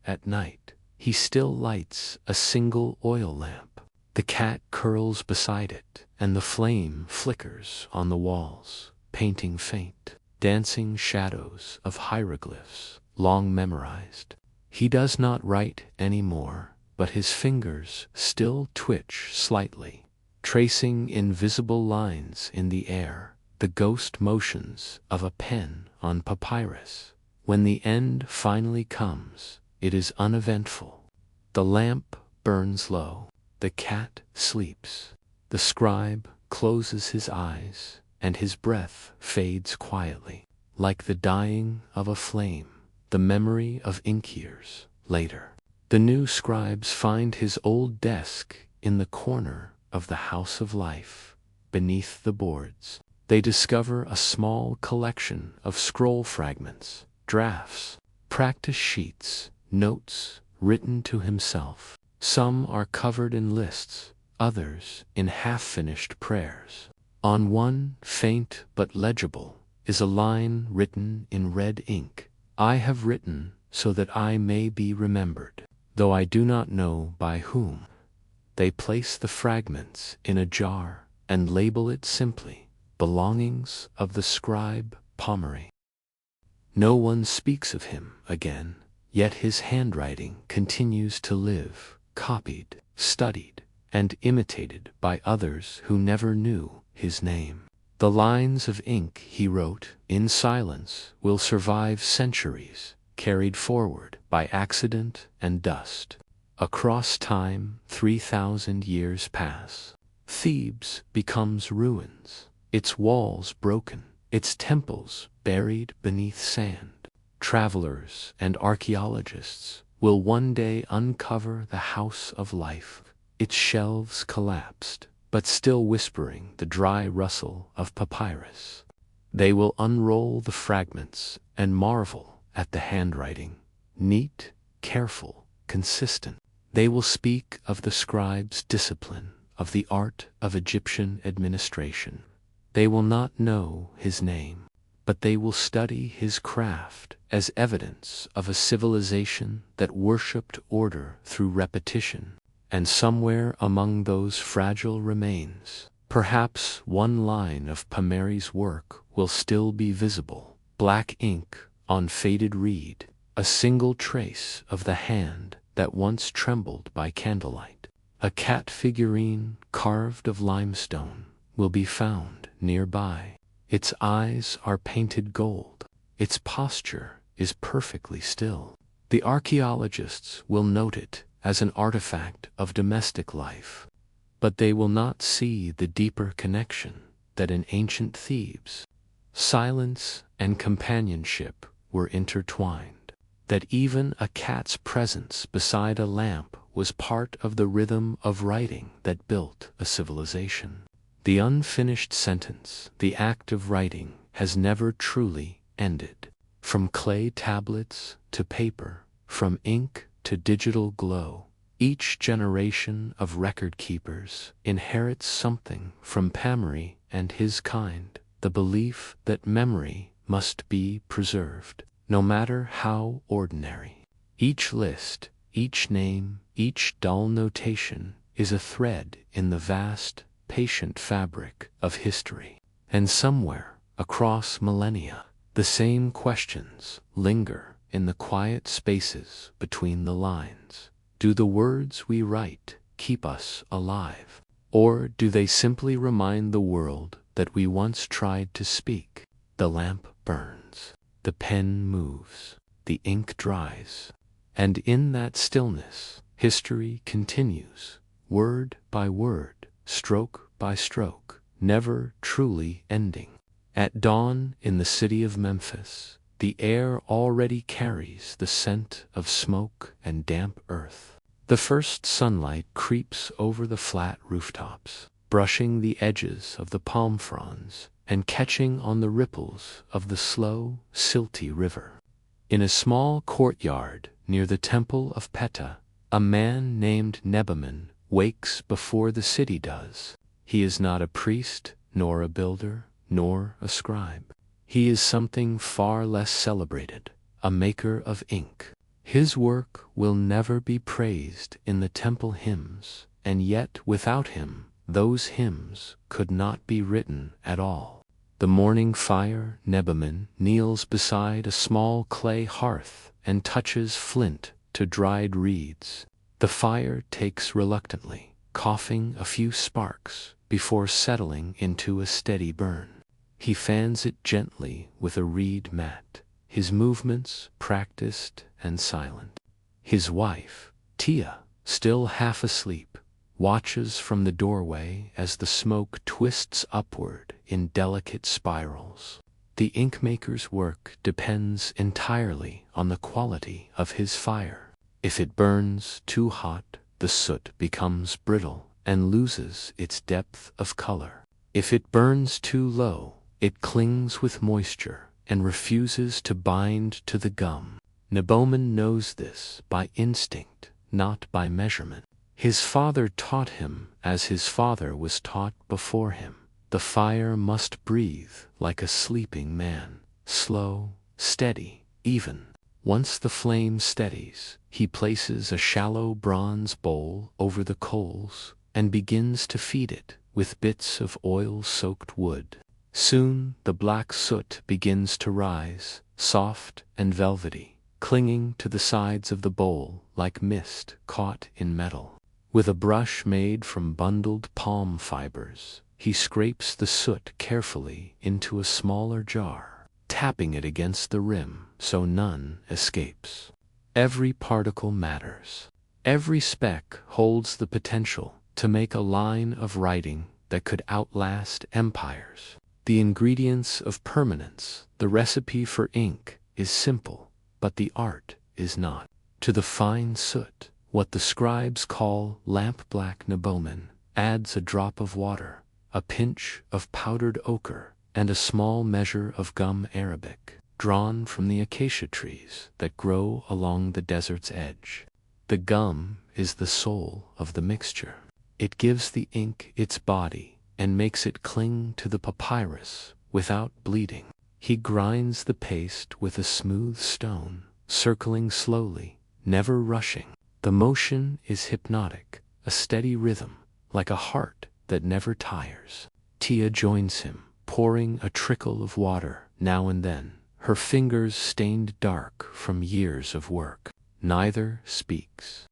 At night, he still lights a single oil lamp. The cat curls beside it, and the flame flickers on the walls, painting faint, dancing shadows of hieroglyphs long memorized. He does not write any more, but his fingers still twitch slightly, tracing invisible lines in the air, the ghost motions of a pen on papyrus. When the end finally comes, it is uneventful. The lamp burns low. The cat sleeps. The scribe closes his eyes, and his breath fades quietly, like the dying of a flame, the memory of ink years later. The new scribes find his old desk in the corner of the house of life. Beneath the boards, they discover a small collection of scroll fragments, drafts, practice sheets, notes written to himself. Some are covered in lists, others in half-finished prayers. On one, faint but legible, is a line written in red ink. I have written so that I may be remembered, though I do not know by whom. They place the fragments in a jar and label it simply, belongings of the scribe Pomeroy. No one speaks of him again, yet his handwriting continues to live, copied, studied, and imitated by others who never knew his name. The lines of ink he wrote in silence will survive centuries, carried forward by accident and dust. Across time, 3,000 years pass. Thebes becomes ruins, its walls broken, its temples buried beneath sand. Travelers and archaeologists will one day uncover the house of life, its shelves collapsed, but still whispering the dry rustle of papyrus. They will unroll the fragments and marvel at the handwriting, neat, careful, consistent. They will speak of the scribe's discipline, of the art of Egyptian administration. They will not know his name, but they will study his craft as evidence of a civilization that worshipped order through repetition. And somewhere among those fragile remains, perhaps one line of Pomeroy's work will still be visible. Black ink on faded reed, a single trace of the hand that once trembled by candlelight. A cat figurine carved of limestone will be found nearby. Its eyes are painted gold. Its posture is perfectly still. The archaeologists will note it as an artifact of domestic life, but they will not see the deeper connection that in ancient Thebes, silence and companionship were intertwined, that even a cat's presence beside a lamp was part of the rhythm of writing that built a civilization. The unfinished sentence, the act of writing, has never truly ended. From clay tablets to paper, from ink to digital glow, each generation of record keepers inherits something from Pomeroy and his kind, the belief that memory must be preserved, no matter how ordinary. Each list, each name, each dull notation is a thread in the vast, patient fabric of history. And somewhere, across millennia, the same questions linger in the quiet spaces between the lines. Do the words we write keep us alive? Or do they simply remind the world that we once tried to speak? The lamp burns, the pen moves, the ink dries, and in that stillness, history continues, word by word, stroke by stroke, never truly ending. At dawn in the city of Memphis, the air already carries the scent of smoke and damp earth. The first sunlight creeps over the flat rooftops, brushing the edges of the palm fronds and catching on the ripples of the slow, silty river. In a small courtyard near the temple of Ptah, a man named Nebaman wakes before the city does. He is not a priest, nor a builder, nor a scribe. He is something far less celebrated, a maker of ink. His work will never be praised in the temple hymns, and yet without him, those hymns could not be written at all. The morning fire, Nebaman kneels beside a small clay hearth and touches flint to dried reeds. The fire takes reluctantly, coughing a few sparks before settling into a steady burn. He fans it gently with a reed mat, his movements practiced and silent. His wife, Tia, still half asleep, watches from the doorway as the smoke twists upward in delicate spirals. The inkmaker's work depends entirely on the quality of his fire. If it burns too hot, the soot becomes brittle and loses its depth of color. If it burns too low, it clings with moisture and refuses to bind to the gum. Neboman knows this by instinct, not by measurement. His father taught him as his father was taught before him. The fire must breathe like a sleeping man, slow, steady, even. Once the flame steadies, he places a shallow bronze bowl over the coals and begins to feed it with bits of oil-soaked wood. Soon the black soot begins to rise, soft and velvety, clinging to the sides of the bowl like mist caught in metal. With a brush made from bundled palm fibers, he scrapes the soot carefully into a smaller jar, tapping it against the rim so none escapes. Every particle matters. Every speck holds the potential to make a line of writing that could outlast empires. The ingredients of permanence, the recipe for ink, is simple, but the art is not. To the fine soot, what the scribes call lamp-black Neboman adds a drop of water, a pinch of powdered ochre, and a small measure of gum arabic, drawn from the acacia trees that grow along the desert's edge. The gum is the soul of the mixture. It gives the ink its body and makes it cling to the papyrus without bleeding. He grinds the paste with a smooth stone, circling slowly, never rushing. The motion is hypnotic, a steady rhythm, like a heart that never tires. Tia joins him, pouring a trickle of water now and then, her fingers stained dark from years of work. Neither speaks.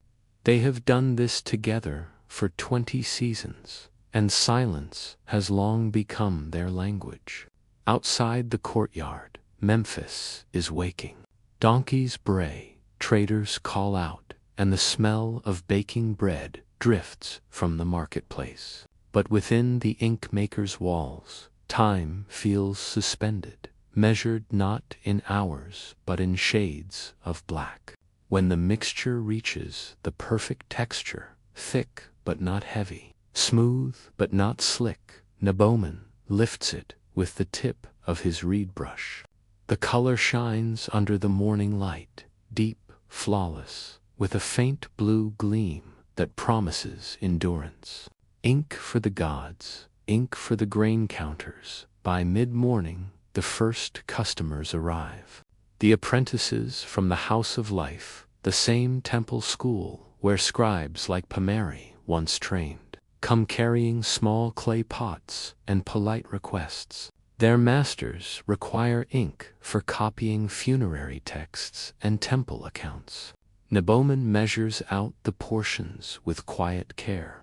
They have done this together for 20 seasons, and silence has long become their language. Outside the courtyard, Memphis is waking. Donkeys bray, traders call out, and the smell of baking bread drifts from the marketplace. But within the ink maker's walls, time feels suspended, measured not in hours but in shades of black. When the mixture reaches the perfect texture, thick but not heavy, smooth but not slick, Neboman lifts it with the tip of his reed brush. The color shines under the morning light, deep, flawless, with a faint blue gleam that promises endurance. Ink for the gods, ink for the grain counters. By mid-morning, the first customers arrive. The apprentices from the House of Life, the same temple school where scribes like Pomeri once trained, come carrying small clay pots and polite requests. Their masters require ink for copying funerary texts and temple accounts. Neboman measures out the portions with quiet care.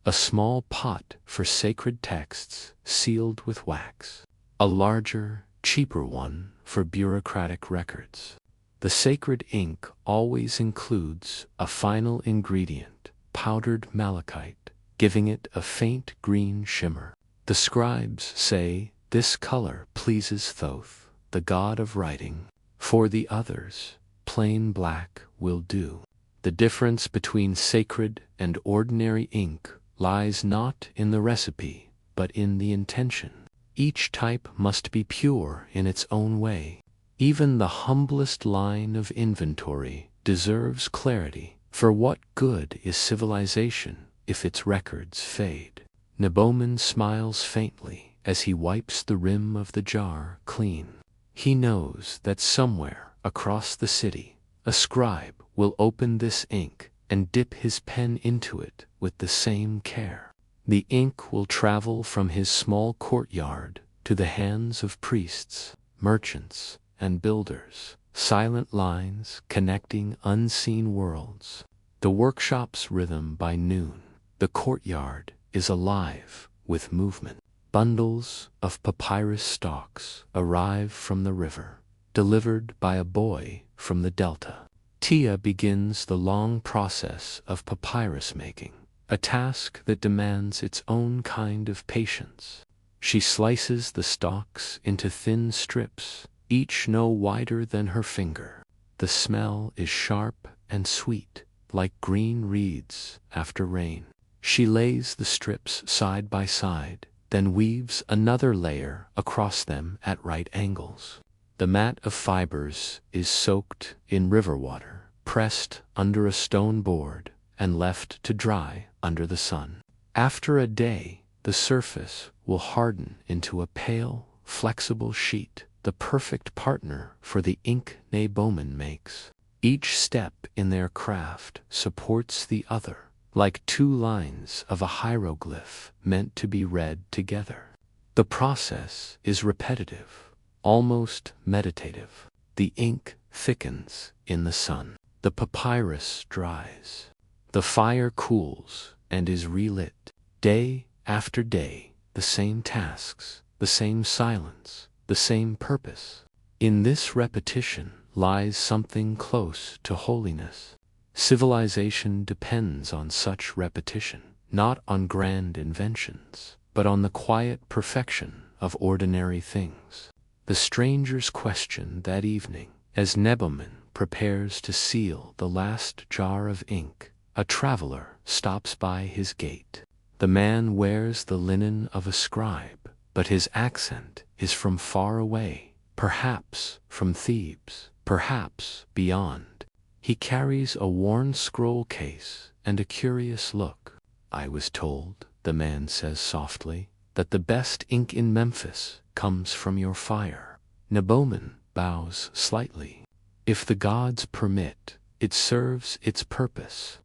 A small pot for sacred texts sealed with wax. A larger, cheaper one for bureaucratic records. The sacred ink always includes a final ingredient, powdered malachite, giving it a faint green shimmer. The scribes say this color pleases Thoth, the god of writing. For the others, plain black will do. The difference between sacred and ordinary ink lies not in the recipe, but in the intention. Each type must be pure in its own way. Even the humblest line of inventory deserves clarity, for what good is civilization if its records fade? Neboman smiles faintly as he wipes the rim of the jar clean. He knows that somewhere across the city, a scribe will open this ink and dip his pen into it with the same care. The ink will travel from his small courtyard to the hands of priests, merchants, and builders, silent lines connecting unseen worlds. The workshop's rhythm by noon, the courtyard is alive with movement. Bundles of papyrus stalks arrive from the river, delivered by a boy from the Delta. Tia begins the long process of papyrus making, a task that demands its own kind of patience. She slices the stalks into thin strips, each no wider than her finger. The smell is sharp and sweet, like green reeds after rain. She lays the strips side by side, then weaves another layer across them at right angles. The mat of fibers is soaked in river water, pressed under a stone board, and left to dry under the sun. After a day, the surface will harden into a pale, flexible sheet, the perfect partner for the ink Bowman makes. Each step in their craft supports the other, like two lines of a hieroglyph meant to be read together. The process is repetitive, almost meditative. The ink thickens in the sun. The papyrus dries. The fire cools and is relit. Day after day, the same tasks, the same silence, the same purpose. In this repetition lies something close to holiness. Civilization depends on such repetition, not on grand inventions, but on the quiet perfection of ordinary things. The stranger's question that evening, as Neboman prepares to seal the last jar of ink, a traveler stops by his gate. The man wears the linen of a scribe, but his accent is from far away, perhaps from Thebes, perhaps beyond. He carries a worn scroll case and a curious look. "I was told," the man says softly, "that the best ink in Memphis comes from your fire." Neboman bows slightly. "If the gods permit, it serves its purpose."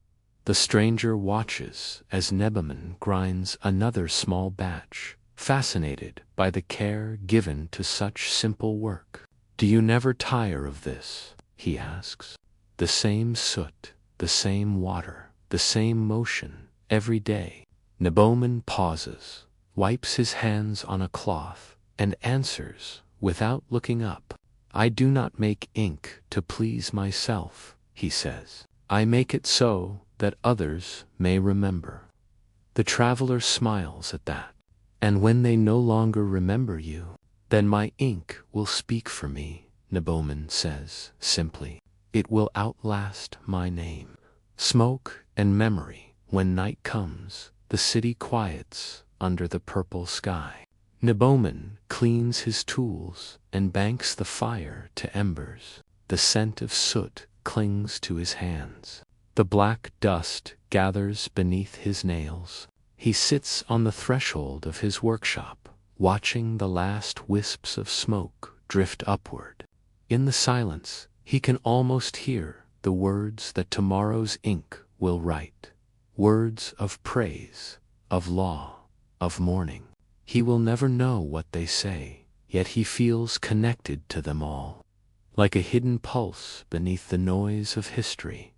The stranger watches as Neboman grinds another small batch, fascinated by the care given to such simple work. "Do you never tire of this?" he asks. "The same soot, the same water, the same motion, every day." Neboman pauses, wipes his hands on a cloth, and answers without looking up. "I do not make ink to please myself," he says. "I make it so that others may remember." The traveler smiles at that. "And when they no longer remember you, then my ink will speak for me," Neboman says simply. "It will outlast my name." Smoke and memory. When night comes, the city quiets under the purple sky. Neboman cleans his tools and banks the fire to embers. The scent of soot clings to his hands. The black dust gathers beneath his nails. He sits on the threshold of his workshop, watching the last wisps of smoke drift upward. In the silence, he can almost hear the words that tomorrow's ink will write. Words of praise, of law, of mourning. He will never know what they say, yet he feels connected to them all. Like a hidden pulse beneath the noise of history,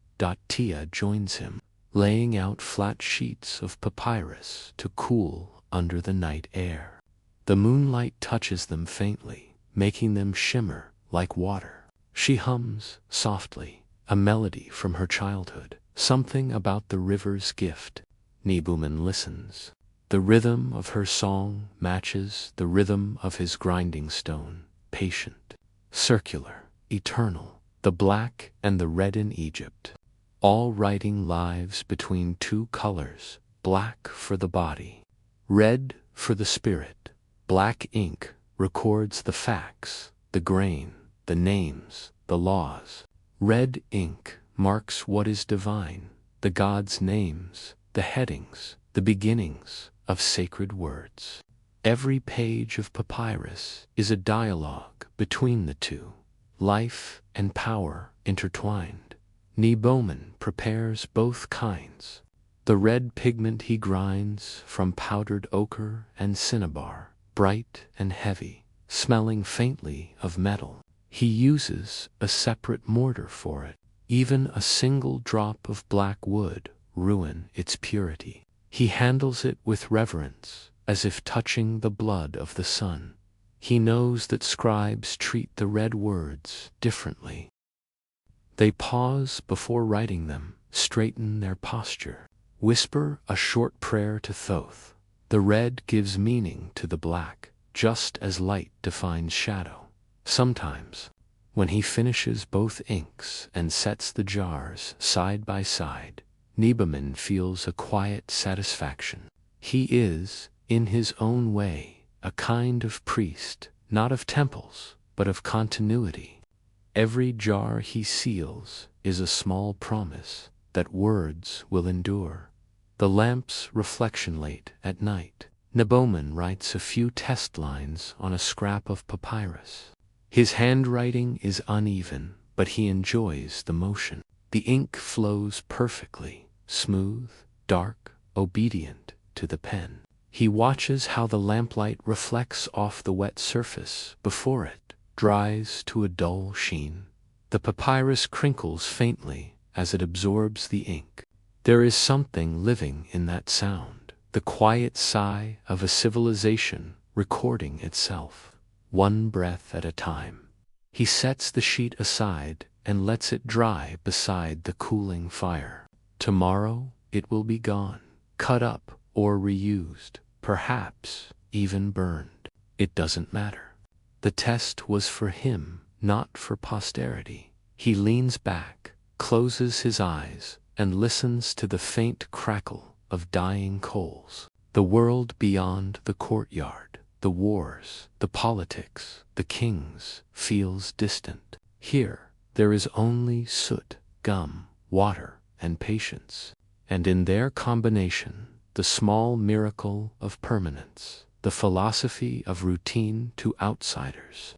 Tia joins him, laying out flat sheets of papyrus to cool under the night air. The moonlight touches them faintly, making them shimmer like water. She hums softly, a melody from her childhood, something about the river's gift. Neboman listens. The rhythm of her song matches the rhythm of his grinding stone, patient, circular, eternal, the black and the red in Egypt. All writing lives between two colors, black for the body, red for the spirit. Black ink records the facts, the grain, the names, the laws. Red ink marks what is divine, the gods' names, the headings, the beginnings of sacred words. Every page of papyrus is a dialogue between the two, life and power intertwined. Neboman prepares both kinds. The red pigment he grinds from powdered ochre and cinnabar, bright and heavy, smelling faintly of metal. He uses a separate mortar for it. Even a single drop of black would ruin its purity. He handles it with reverence, as if touching the blood of the sun. He knows that scribes treat the red words differently. They pause before writing them, straighten their posture, whisper a short prayer to Thoth. The red gives meaning to the black, just as light defines shadow. Sometimes, when he finishes both inks and sets the jars side by side, Nebaman feels a quiet satisfaction. He is, in his own way, a kind of priest, not of temples, but of continuity. Every jar he seals is a small promise that words will endure. The lamp's reflection late at night. Nebaman writes a few test lines on a scrap of papyrus. His handwriting is uneven, but he enjoys the motion. The ink flows perfectly, smooth, dark, obedient to the pen. He watches how the lamplight reflects off the wet surface before it dries to a dull sheen. The papyrus crinkles faintly as it absorbs the ink. There is something living in that sound, the quiet sigh of a civilization recording itself, one breath at a time. He sets the sheet aside and lets it dry beside the cooling fire. Tomorrow it will be gone, cut up or reused, perhaps even burned. It doesn't matter. The test was for him, not for posterity. He leans back, closes his eyes, and listens to the faint crackle of dying coals. The world beyond the courtyard, the wars, the politics, the kings, feels distant. Here, there is only soot, gum, water, and patience. And in their combination, the small miracle of permanence, the philosophy of routine to outsiders.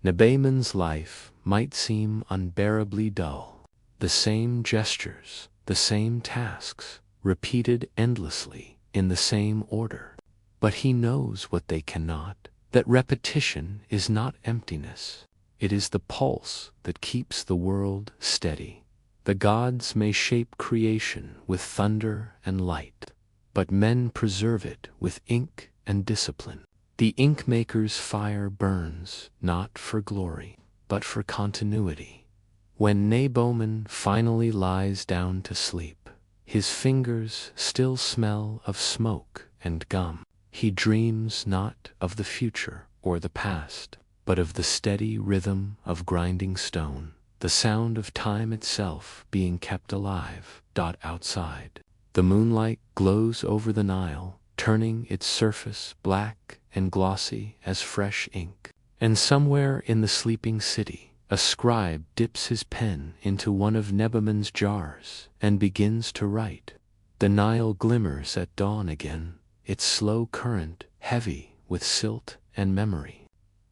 Nebaman's life might seem unbearably dull. The same gestures, the same tasks, repeated endlessly in the same order. But he knows what they cannot, that repetition is not emptiness. It is the pulse that keeps the world steady. The gods may shape creation with thunder and light, but men preserve it with ink and discipline. The inkmaker's fire burns not for glory, but for continuity. When Nebaman finally lies down to sleep, his fingers still smell of smoke and gum. He dreams not of the future or the past, but of the steady rhythm of grinding stone, the sound of time itself being kept alive. Outside, the moonlight glows over the Nile, turning its surface black and glossy as fresh ink. And somewhere in the sleeping city, a scribe dips his pen into one of Nebaman's jars and begins to write. The Nile glimmers at dawn again, its slow current heavy with silt and memory.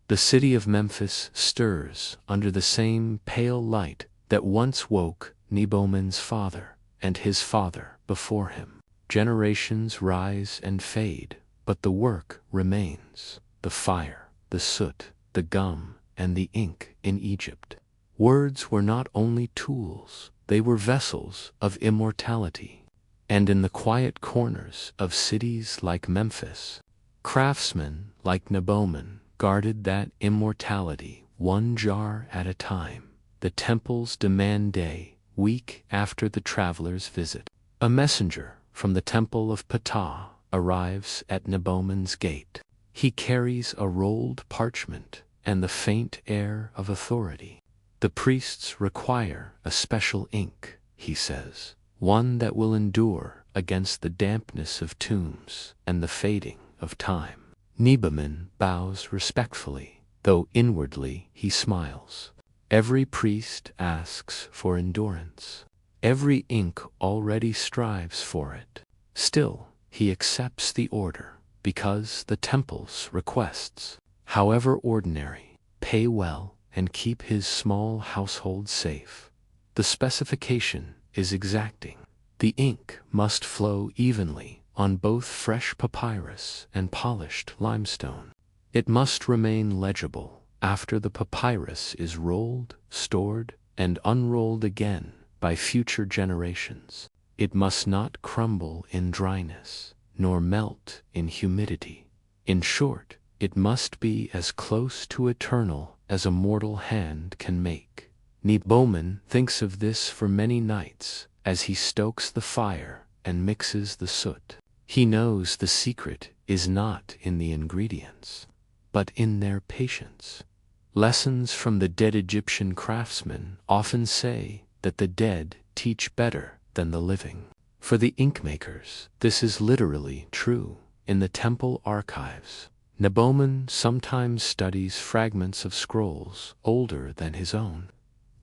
The city of Memphis stirs under the same pale light that once woke Nebaman's father and his father before him. Generations rise and fade, but the work remains. The fire, the soot, the gum, and the ink in Egypt. Words were not only tools, they were vessels of immortality. And in the quiet corners of cities like Memphis, craftsmen like Nebaman guarded that immortality one jar at a time. The temples demand day, week after the traveler's visit. A messenger from the temple of Ptah arrives at Nebaman's gate. He carries a rolled parchment and the faint air of authority. The priests require a special ink, he says, one that will endure against the dampness of tombs and the fading of time. Nebaman bows respectfully, though inwardly he smiles. Every priest asks for endurance. Every ink already strives for it. Still, he accepts the order, because the temple's requests, however ordinary, pay well and keep his small household safe. The specification is exacting. The ink must flow evenly on both fresh papyrus and polished limestone. It must remain legible after the papyrus is rolled, stored, and unrolled again by future generations. It must not crumble in dryness, nor melt in humidity. In short, It must be as close to eternal as a mortal hand can make. Neboman thinks of this for many nights as he stokes the fire and mixes the soot. He knows the secret is not in the ingredients, but in their patience. Lessons from the dead Egyptian craftsmen often say that the dead teach better than the living. For the ink makers, this is literally true. In the temple archives, Neboman sometimes studies fragments of scrolls older than his own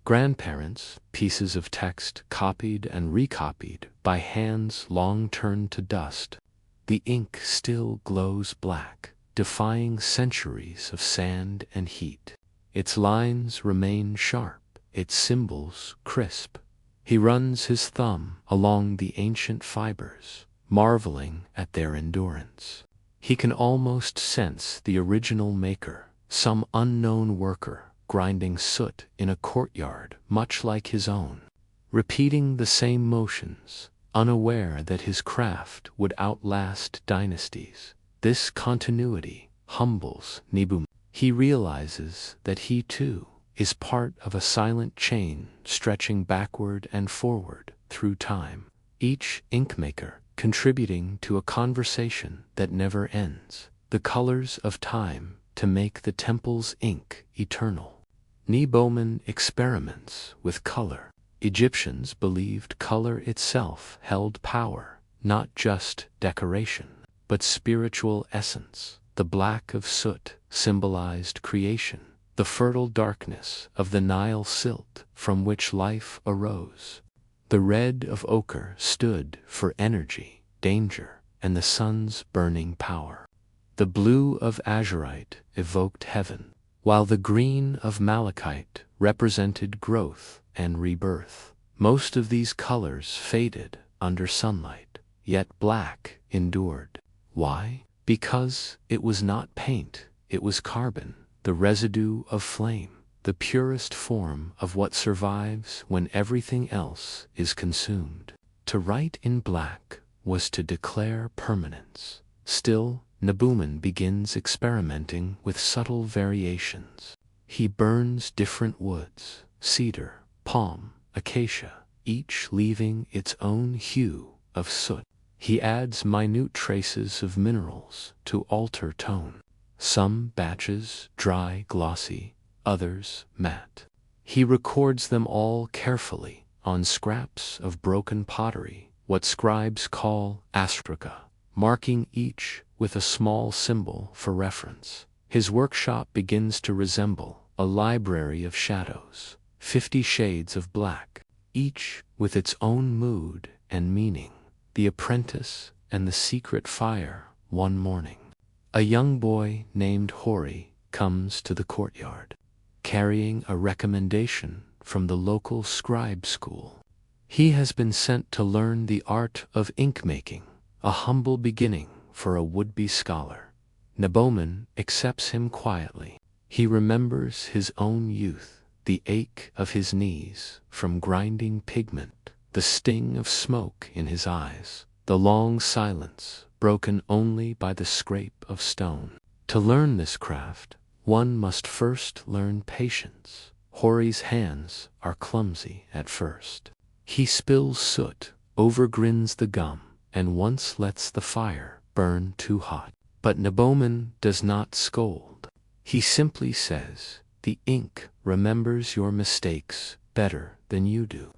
grandparents, pieces of text copied and recopied by hands long turned to dust. The ink still glows black, defying centuries of sand and heat. Its lines remain sharp, its symbols crisp. He runs his thumb along the ancient fibers, marveling at their endurance. He can almost sense the original maker, some unknown worker, grinding soot in a courtyard much like his own, repeating the same motions, unaware that his craft would outlast dynasties. This continuity humbles Neboman. He realizes that he too is part of a silent chain stretching backward and forward through time, each inkmaker contributing to a conversation that never ends, the colors of time to make the temple's ink eternal. Neboman experiments with color. Egyptians believed color itself held power, not just decoration, but spiritual essence. The black of soot symbolized creation, the fertile darkness of the Nile silt from which life arose. The red of ochre stood for energy, danger, and the sun's burning power. The blue of azurite evoked heaven, while the green of malachite represented growth and rebirth. Most of these colors faded under sunlight, yet black endured. Why? Because it was not paint, it was carbon, the residue of flame, the purest form of what survives when everything else is consumed. To write in black was to declare permanence. Still, Neboman begins experimenting with subtle variations. He burns different woods, cedar, palm, acacia, each leaving its own hue of soot. He adds minute traces of minerals to alter tone. Some batches dry, glossy, others matte. He records them all carefully on scraps of broken pottery, what scribes call astraca, marking each with a small symbol for reference. His workshop begins to resemble a library of shadows, 50 shades of black, each with its own mood and meaning. The apprentice and the secret fire. One morning, a young boy named Hori comes to the courtyard, carrying a recommendation from the local scribe school. He has been sent to learn the art of ink making, a humble beginning for a would-be scholar. Neboman accepts him quietly. He remembers his own youth, the ache of his knees from grinding pigment, the sting of smoke in his eyes, the long silence broken only by the scrape of stone. To learn this craft, one must first learn patience. Hori's hands are clumsy at first. He spills soot, overgrins the gum, and once lets the fire burn too hot. But Neboman does not scold. He simply says, "The ink remembers your mistakes better than you do."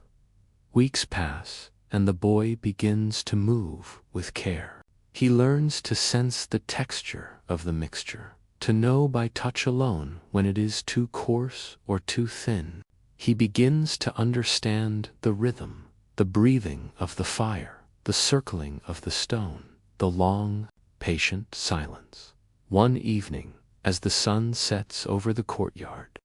Weeks pass, and the boy begins to move with care. He learns to sense the texture of the mixture, to know by touch alone when it is too coarse or too thin. He begins to understand the rhythm, the breathing of the fire, the circling of the stone, the long, patient silence. One evening, as the sun sets over the courtyard,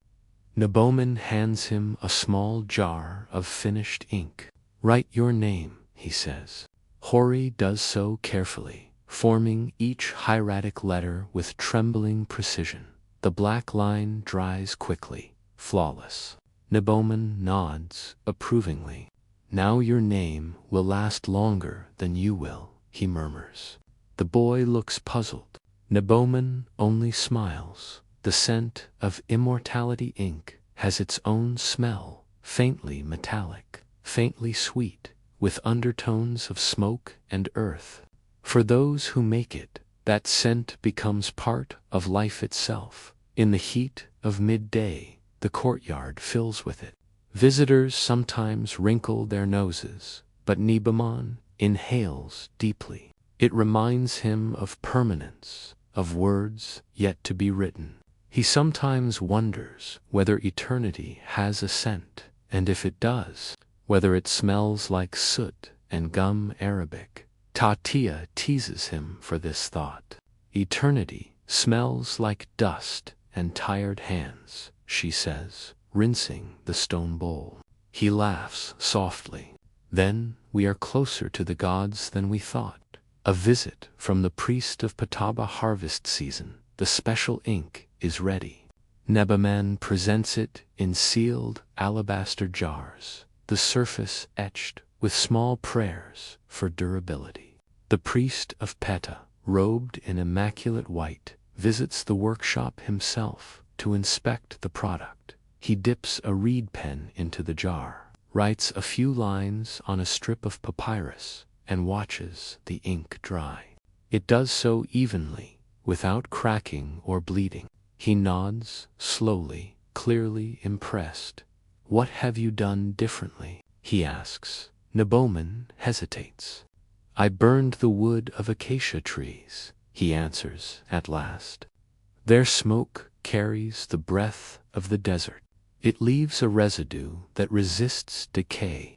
Neboman hands him a small jar of finished ink. "Write your name," he says. Hori does so carefully, forming each hieratic letter with trembling precision. The black line dries quickly, flawless. Neboman nods approvingly. "Now your name will last longer than you will," he murmurs. The boy looks puzzled. Neboman only smiles. The scent of immortality ink has its own smell, faintly metallic, faintly sweet, with undertones of smoke and earth. For those who make it, that scent becomes part of life itself. In the heat of midday, the courtyard fills with it. Visitors sometimes wrinkle their noses, but Neboman inhales deeply. It reminds him of permanence, of words yet to be written. He sometimes wonders whether eternity has a scent, and if it does, whether it smells like soot and gum Arabic. Tatia teases him for this thought. Eternity smells like dust and tired hands, she says, rinsing the stone bowl. He laughs softly. Then we are closer to the gods than we thought. A visit from the priest of Pataba harvest season. The special ink is ready. Neboman presents it in sealed alabaster jars, the surface etched with small prayers for durability. The priest of Petta, robed in immaculate white, visits the workshop himself to inspect the product. He dips a reed pen into the jar, writes a few lines on a strip of papyrus, and watches the ink dry. It does so evenly, without cracking or bleeding. He nods, slowly, clearly impressed. "What have you done differently?" he asks. Neboman hesitates. "I burned the wood of acacia trees," he answers at last. "Their smoke carries the breath of the desert. It leaves a residue that resists decay."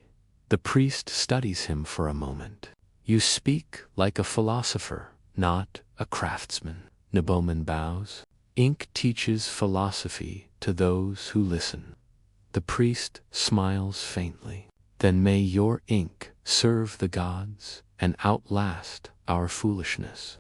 The priest studies him for a moment. "You speak like a philosopher, not a craftsman." Neboman bows. "Ink teaches philosophy to those who listen." The priest smiles faintly. "Then may your ink serve the gods and outlast our foolishness."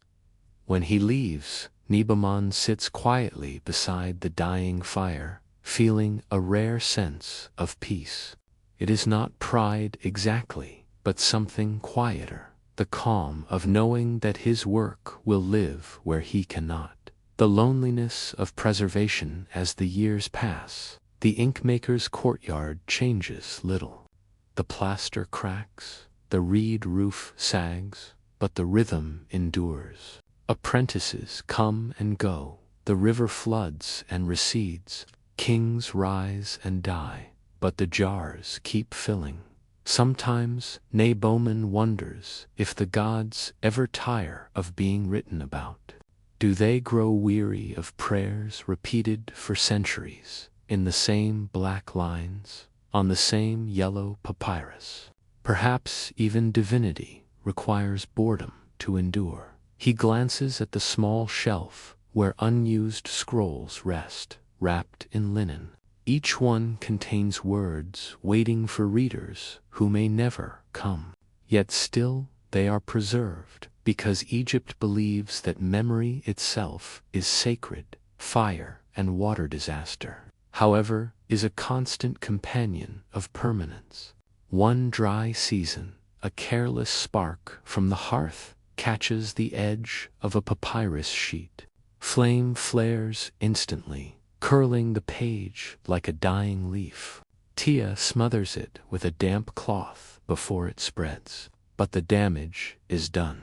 When he leaves, Neboman sits quietly beside the dying fire, feeling a rare sense of peace. It is not pride exactly, but something quieter, the calm of knowing that his work will live where he cannot, the loneliness of preservation as the years pass. The inkmaker's courtyard changes little. The plaster cracks, the reed roof sags, but the rhythm endures. Apprentices come and go, the river floods and recedes, kings rise and die, but the jars keep filling. Sometimes Neboman wonders if the gods ever tire of being written about. Do they grow weary of prayers repeated for centuries, in the same black lines, on the same yellow papyrus? Perhaps even divinity requires boredom to endure. He glances at the small shelf where unused scrolls rest, wrapped in linen. Each one contains words waiting for readers who may never come. Yet still they are preserved, because Egypt believes that memory itself is sacred. Fire and water disaster, however, is a constant companion of permanence. One dry season, a careless spark from the hearth catches the edge of a papyrus sheet. Flame flares instantly, curling the page like a dying leaf. Tia smothers it with a damp cloth before it spreads, but the damage is done.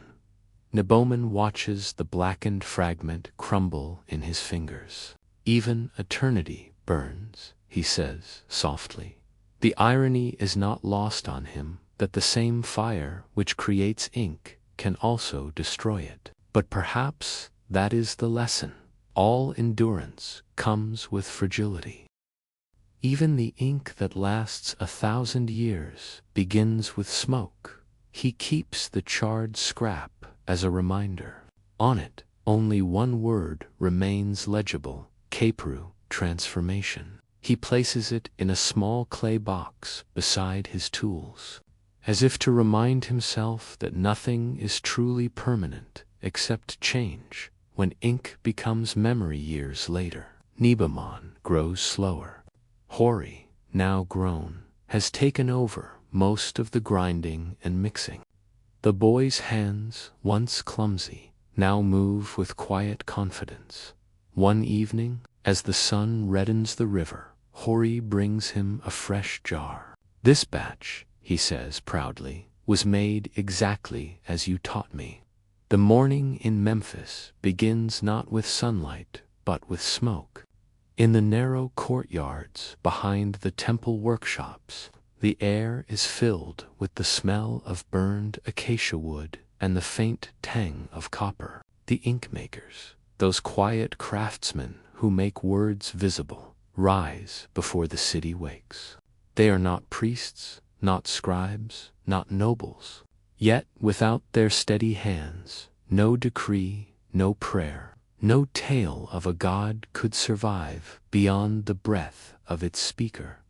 Neboman watches the blackened fragment crumble in his fingers. "Even eternity burns," he says softly. The irony is not lost on him that the same fire which creates ink can also destroy it. But perhaps that is the lesson. All endurance comes with fragility. Even the ink that lasts 1,000 years begins with smoke. He keeps the charred scrap as a reminder. On it, only one word remains legible: Kapru, transformation. He places it in a small clay box beside his tools, as if to remind himself that nothing is truly permanent except change. When ink becomes memory years later, Neboman grows slower. Hori, now grown, has taken over most of the grinding and mixing. The boy's hands, once clumsy, now move with quiet confidence. One evening, as the sun reddens the river, Hori brings him a fresh jar. "This batch," he says proudly, "was made exactly as you taught me." The morning in Memphis begins not with sunlight, but with smoke. In the narrow courtyards behind the temple workshops, the air is filled with the smell of burned acacia wood and the faint tang of copper. The ink makers, those quiet craftsmen who make words visible, rise before the city wakes. They are not priests, not scribes, not nobles. Yet without their steady hands, no decree, no prayer, no tale of a god could survive beyond the breath of its speaker.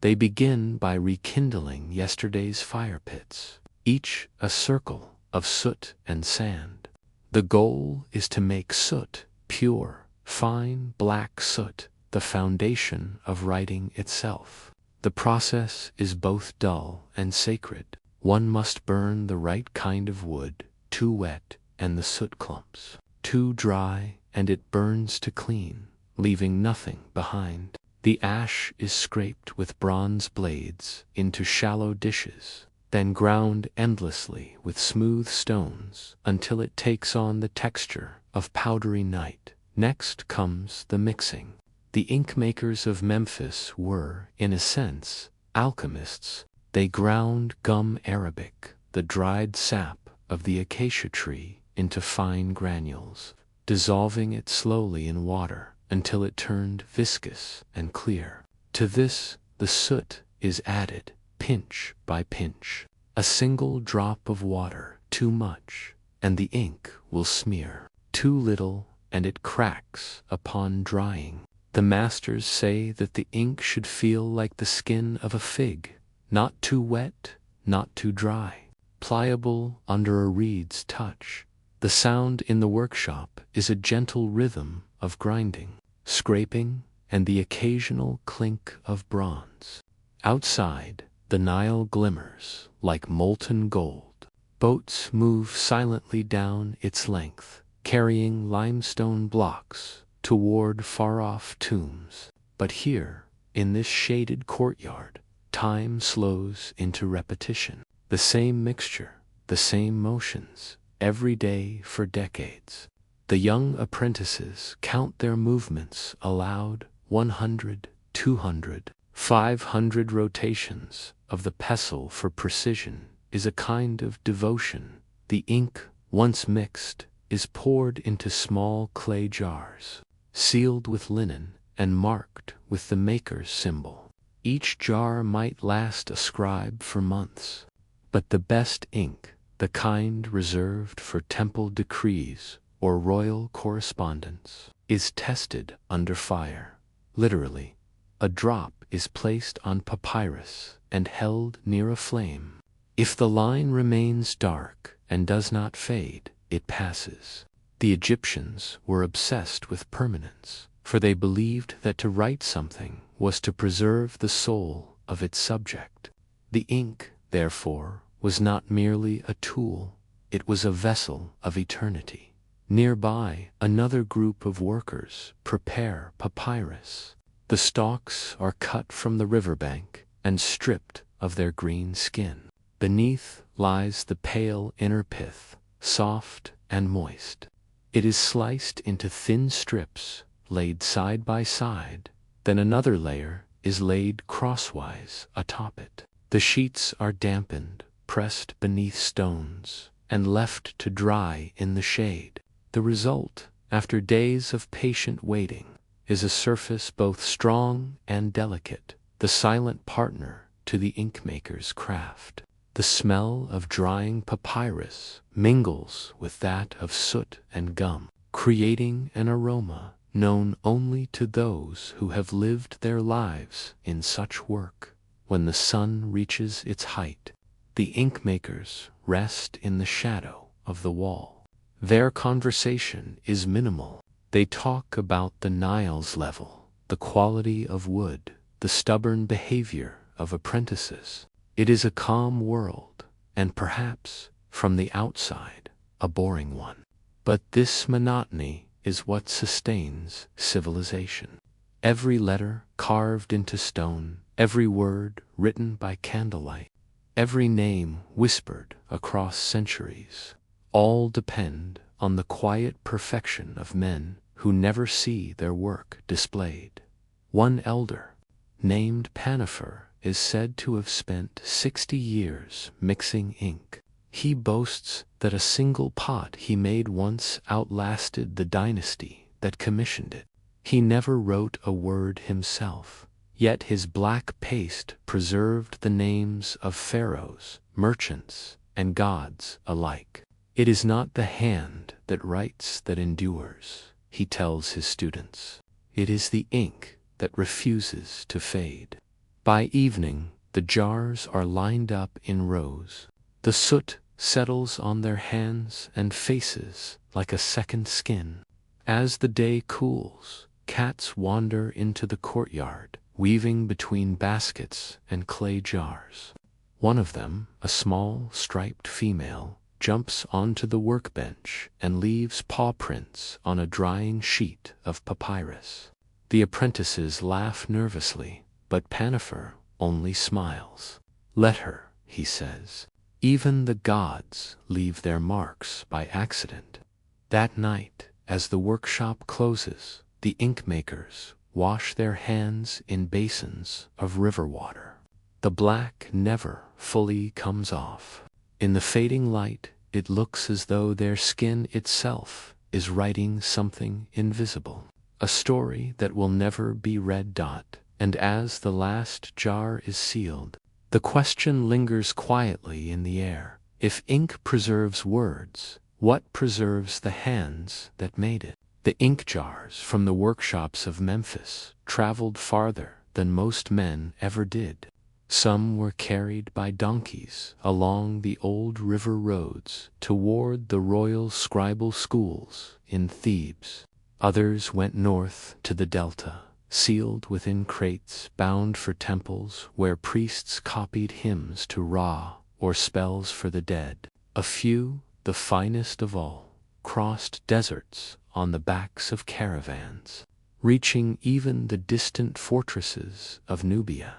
They begin by rekindling yesterday's fire pits, each a circle of soot and sand. The goal is to make soot, pure, fine black soot, the foundation of writing itself. The process is both dull and sacred. One must burn the right kind of wood, too wet, and the soot clumps. Too dry, and it burns to clean, leaving nothing behind. The ash is scraped with bronze blades into shallow dishes, then ground endlessly with smooth stones until it takes on the texture of powdery night. Next comes the mixing. The ink makers of Memphis were, in a sense, alchemists. They ground gum arabic, the dried sap of the acacia tree, into fine granules, dissolving it slowly in water until it turned viscous and clear. To this, the soot is added, pinch by pinch. A single drop of water, too much, and the ink will smear. Too little, and it cracks upon drying. The masters say that the ink should feel like the skin of a fig, not too wet, not too dry, pliable under a reed's touch. The sound in the workshop is a gentle rhythm of grinding, scraping, and the occasional clink of bronze. Outside, the Nile glimmers like molten gold. Boats move silently down its length, carrying limestone blocks toward far-off tombs. But here, in this shaded courtyard, time slows into repetition. The same mixture, the same motions, every day for decades. The young apprentices count their movements aloud, 100, 200, 500 rotations of the pestle for precision is a kind of devotion. The ink, once mixed, is poured into small clay jars, sealed with linen and marked with the maker's symbol. Each jar might last a scribe for months, but the best ink, the kind reserved for temple decrees or royal correspondence, is tested under fire. Literally, a drop is placed on papyrus and held near a flame. If the line remains dark and does not fade, it passes. The Egyptians were obsessed with permanence, for they believed that to write something was to preserve the soul of its subject. The ink, therefore, was not merely a tool, it was a vessel of eternity. Nearby, another group of workers prepare papyrus. The stalks are cut from the riverbank and stripped of their green skin. Beneath lies the pale inner pith, soft and moist. It is sliced into thin strips, laid side by side, then another layer is laid crosswise atop it. The sheets are dampened, pressed beneath stones, and left to dry in the shade. The result, after days of patient waiting, is a surface both strong and delicate, the silent partner to the inkmaker's craft. The smell of drying papyrus mingles with that of soot and gum, creating an aroma known only to those who have lived their lives in such work. When the sun reaches its height, the inkmakers rest in the shadow of the wall. Their conversation is minimal. They talk about the Nile's level, the quality of wood, the stubborn behavior of apprentices. It is a calm world, and perhaps, from the outside, a boring one. But this monotony is what sustains civilization. Every letter carved into stone, every word written by candlelight, every name whispered across centuries, all depend on the quiet perfection of men who never see their work displayed. One elder, named Panifer, is said to have spent 60 years mixing ink. He boasts that a single pot he made once outlasted the dynasty that commissioned it. He never wrote a word himself, yet his black paste preserved the names of pharaohs, merchants, and gods alike. It is not the hand that writes that endures, he tells his students. It is the ink that refuses to fade. By evening, the jars are lined up in rows. The soot settles on their hands and faces like a second skin. As the day cools, cats wander into the courtyard, weaving between baskets and clay jars. One of them, a small, striped female, jumps onto the workbench and leaves paw prints on a drying sheet of papyrus. The apprentices laugh nervously, but Panifer only smiles. "Let her," he says. "Even the gods leave their marks by accident." That night, as the workshop closes, the ink makers wash their hands in basins of river water. The black never fully comes off. In the fading light, it looks as though their skin itself is writing something invisible, a story that will never be read. And as the last jar is sealed, the question lingers quietly in the air. If ink preserves words, what preserves the hands that made it? The ink jars from the workshops of Memphis traveled farther than most men ever did. Some were carried by donkeys along the old river roads toward the royal scribal schools in Thebes. Others went north to the delta, sealed within crates bound for temples where priests copied hymns to Ra or spells for the dead. A few, the finest of all, crossed deserts on the backs of caravans, reaching even the distant fortresses of Nubia.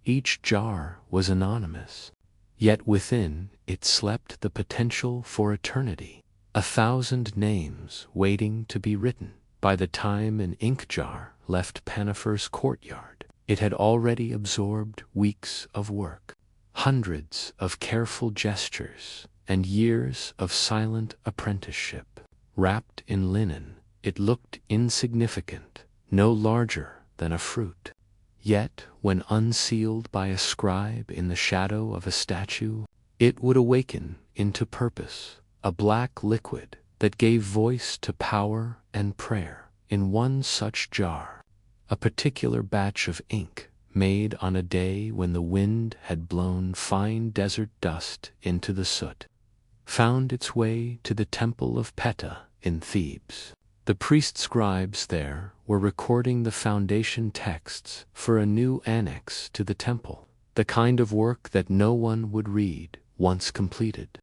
Each jar was anonymous, yet within it slept the potential for eternity. 1,000 names waiting to be written. By the time an ink jar left Panifer's courtyard, it had already absorbed weeks of work, hundreds of careful gestures, and years of silent apprenticeship. Wrapped in linen, it looked insignificant, no larger than a fruit. Yet, when unsealed by a scribe in the shadow of a statue, it would awaken into purpose, a black liquid that gave voice to power and prayer. In one such jar, a particular batch of ink, made on a day when the wind had blown fine desert dust into the soot, found its way to the temple of Petta in Thebes. The priest scribes there were recording the foundation texts for a new annex to the temple, the kind of work that no one would read once completed.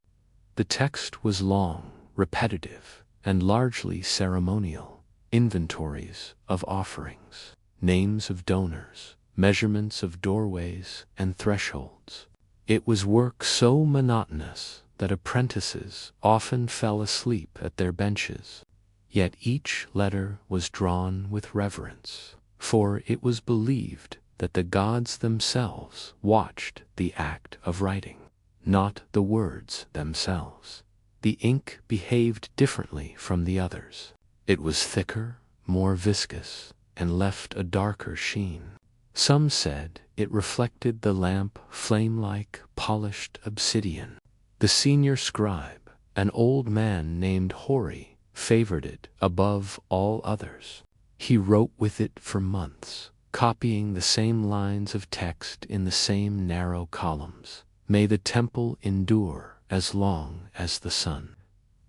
The text was long, repetitive, and largely ceremonial. Inventories of offerings, names of donors, measurements of doorways and thresholds. It was work so monotonous that apprentices often fell asleep at their benches. Yet each letter was drawn with reverence, for it was believed that the gods themselves watched the act of writing, not the words themselves. The ink behaved differently from the others. It was thicker, more viscous, and left a darker sheen. Some said it reflected the lamp flame-like polished obsidian. The senior scribe, an old man named Hori, favored it above all others. He wrote with it for months, copying the same lines of text in the same narrow columns. May the temple endure as long as the sun.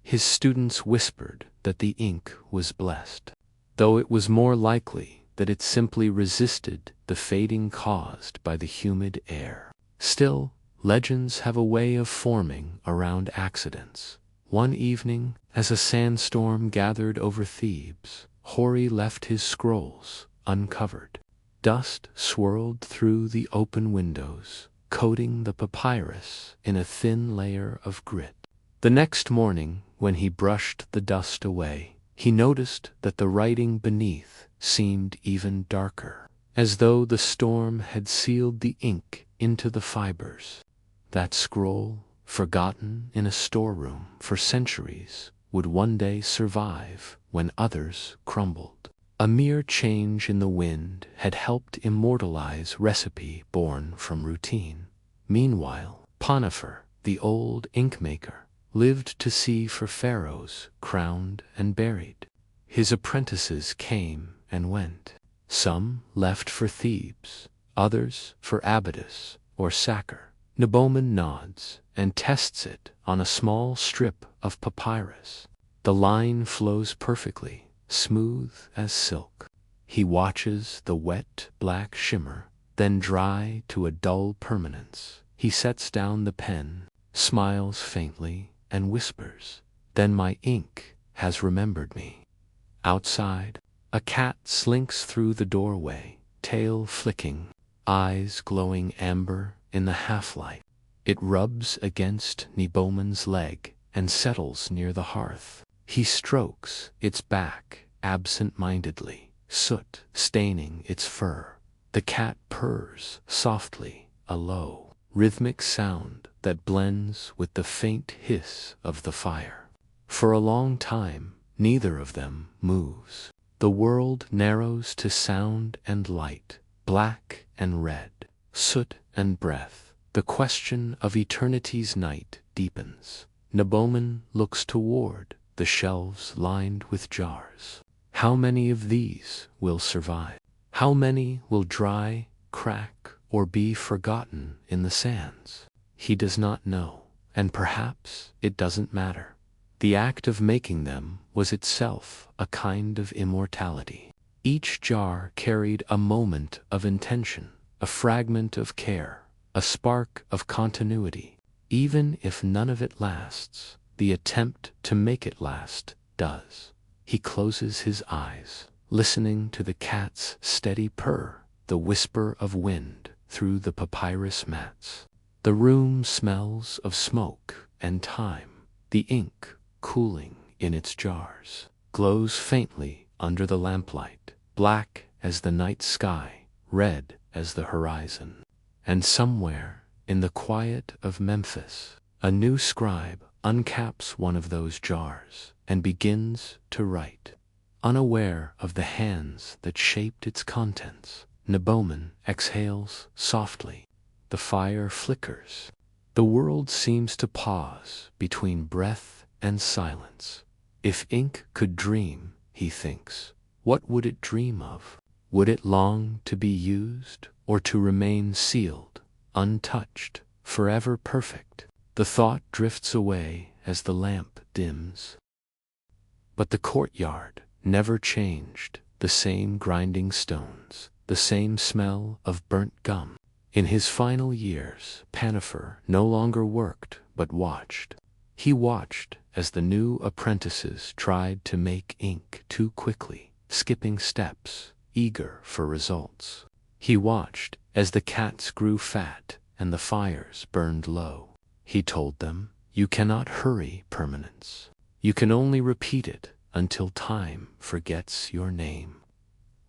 His students whispered that the ink was blessed, though it was more likely that it simply resisted the fading caused by the humid air. Still, legends have a way of forming around accidents. One evening, As a sandstorm gathered over Thebes, Hori left his scrolls uncovered. Dust swirled through the open windows, coating the papyrus in a thin layer of grit. The next morning, when he brushed the dust away, he noticed that the writing beneath seemed even darker, as though the storm had sealed the ink into the fibers. That scroll, forgotten in a storeroom for centuries, would one day survive when others crumbled. A mere change in the wind had helped immortalize recipe born from routine. Meanwhile, Potiphar, the old ink maker, lived to see for pharaohs crowned and buried. His apprentices came and went. Some left for Thebes, others for Abydos or Saqqar. Neboman nods and tests it on a small strip of papyrus. The line flows perfectly, smooth as silk. He watches the wet black shimmer, then dry to a dull permanence. He sets down the pen, smiles faintly, and whispers, "Then my ink has remembered me." Outside, a cat slinks through the doorway, tail flicking, eyes glowing amber in the half-light. It rubs against Neboman's leg and settles near the hearth. He strokes its back absent-mindedly, soot staining its fur. The cat purrs softly, a low, rhythmic sound that blends with the faint hiss of the fire. For a long time, neither of them moves. The world narrows to sound and light, black and red, soot and breath. The question of eternity's night deepens. Neboman looks toward the shelves lined with jars. How many of these will survive? How many will dry, crack, or be forgotten in the sands? He does not know, and perhaps it doesn't matter. The act of making them was itself a kind of immortality. Each jar carried a moment of intention, a fragment of care, a spark of continuity. Even if none of it lasts, the attempt to make it last does. He closes his eyes, listening to the cat's steady purr, the whisper of wind through the papyrus mats. The room smells of smoke and time. The ink, cooling in its jars, glows faintly under the lamplight, black as the night sky, red as the horizon. And somewhere, in the quiet of Memphis, a new scribe uncaps one of those jars and begins to write. Unaware of the hands that shaped its contents, Neboman exhales softly. The fire flickers. The world seems to pause between breath and silence. If ink could dream, he thinks, what would it dream of? Would it long to be used, or to remain sealed, untouched, forever perfect? The thought drifts away as the lamp dims. But the courtyard never changed, the same grinding stones, the same smell of burnt gum. In his final years, Potiphar no longer worked but watched. He watched as the new apprentices tried to make ink too quickly, skipping steps, eager for results. He watched as the cats grew fat and the fires burned low. He told them, "You cannot hurry permanence. You can only repeat it until time forgets your name."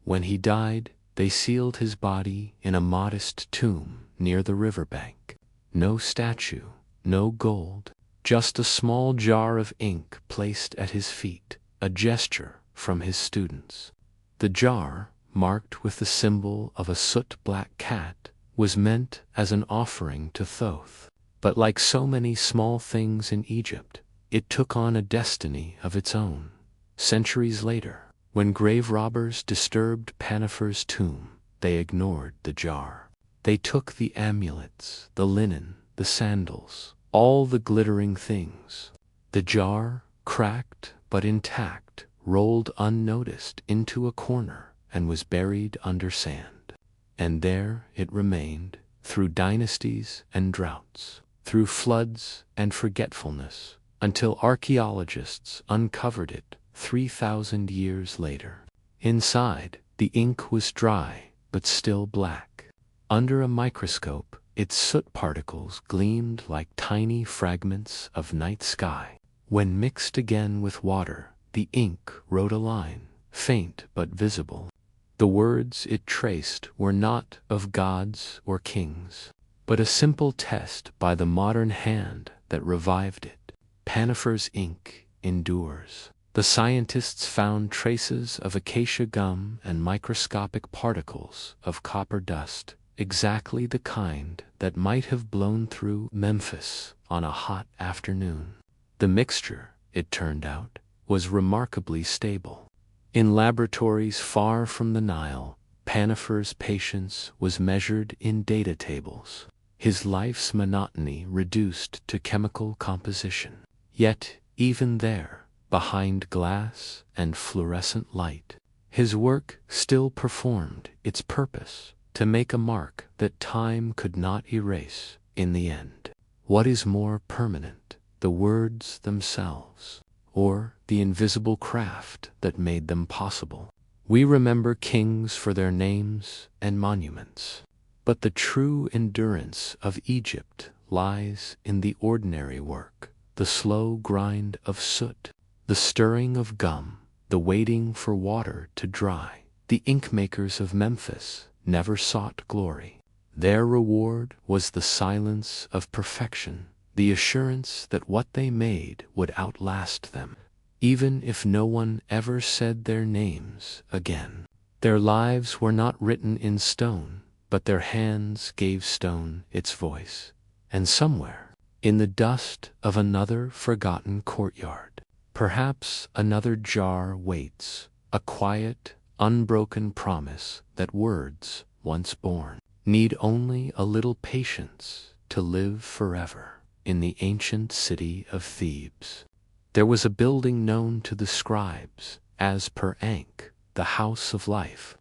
When he died, they sealed his body in a modest tomb near the riverbank. No statue, no gold, just a small jar of ink placed at his feet, a gesture from his students. The jar, marked with the symbol of a soot-black cat, was meant as an offering to Thoth. But like so many small things in Egypt, it took on a destiny of its own. Centuries later, when grave robbers disturbed Potiphar's tomb, they ignored the jar. They took the amulets, the linen, the sandals, all the glittering things. The jar, cracked but intact, rolled unnoticed into a corner and was buried under sand. And there it remained, through dynasties and droughts, through floods and forgetfulness, until archaeologists uncovered it 3,000 years later. Inside, the ink was dry, but still black. Under a microscope, its soot particles gleamed like tiny fragments of night sky. When mixed again with water, the ink wrote a line, faint but visible. The words it traced were not of gods or kings, but a simple test by the modern hand that revived it. Papyrus ink endures. The scientists found traces of acacia gum and microscopic particles of copper dust, exactly the kind that might have blown through Memphis on a hot afternoon. The mixture, it turned out, was remarkably stable. In laboratories far from the Nile, Papyrus' patience was measured in data tables, his life's monotony reduced to chemical composition. Yet, even there, behind glass and fluorescent light, his work still performed its purpose, to make a mark that time could not erase in the end. What is more permanent, the words themselves, or the invisible craft that made them possible? We remember kings for their names and monuments, but the true endurance of Egypt lies in the ordinary work, the slow grind of soot, the stirring of gum, the waiting for water to dry. The inkmakers of Memphis never sought glory. Their reward was the silence of perfection, the assurance that what they made would outlast them, even if no one ever said their names again. Their lives were not written in stone, but their hands gave stone its voice. And somewhere, in the dust of another forgotten courtyard, perhaps another jar waits, a quiet, unbroken promise that words, once born, need only a little patience to live forever. In the ancient city of Thebes, there was a building known to the scribes as per Ankh, the house of life.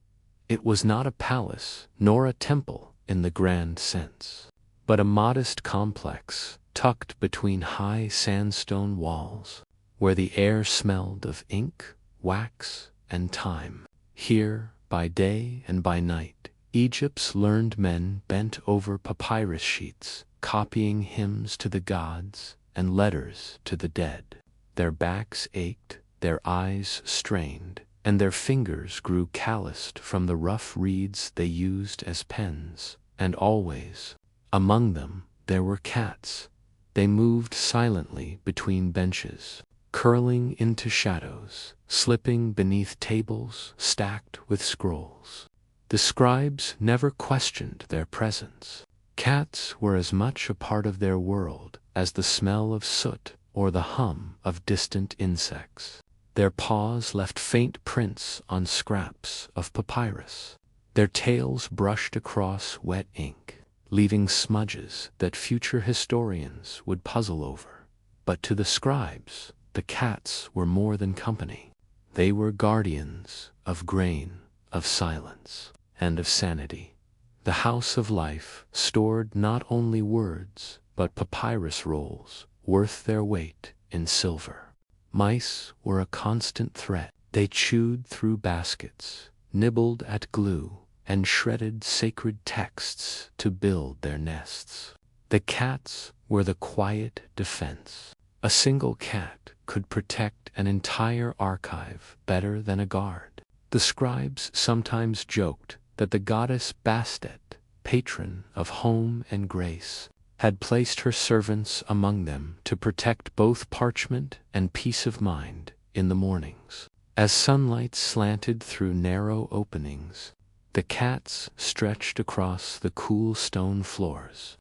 It was not a palace nor a temple in the grand sense, but a modest complex tucked between high sandstone walls, where the air smelled of ink, wax, and time. Here, by day and by night, Egypt's learned men bent over papyrus sheets, copying hymns to the gods and letters to the dead. Their backs ached, their eyes strained, and their fingers grew calloused from the rough reeds they used as pens. And always, among them, there were cats. They moved silently between benches, curling into shadows, slipping beneath tables stacked with scrolls. The scribes never questioned their presence. Cats were as much a part of their world as the smell of soot or the hum of distant insects. Their paws left faint prints on scraps of papyrus. Their tails brushed across wet ink, leaving smudges that future historians would puzzle over. But to the scribes, the cats were more than company. They were guardians of grain, of silence, and of sanity. The house of life stored not only words, but papyrus rolls worth their weight in silver. Mice were a constant threat. They chewed through baskets, nibbled at glue, and shredded sacred texts to build their nests. The cats were the quiet defense. A single cat could protect an entire archive better than a guard. The scribes sometimes joked that the goddess Bastet, patron of home and grace, had placed her servants among them to protect both parchment and peace of mind in the mornings. As sunlight slanted through narrow openings, the cats stretched across the cool stone floors.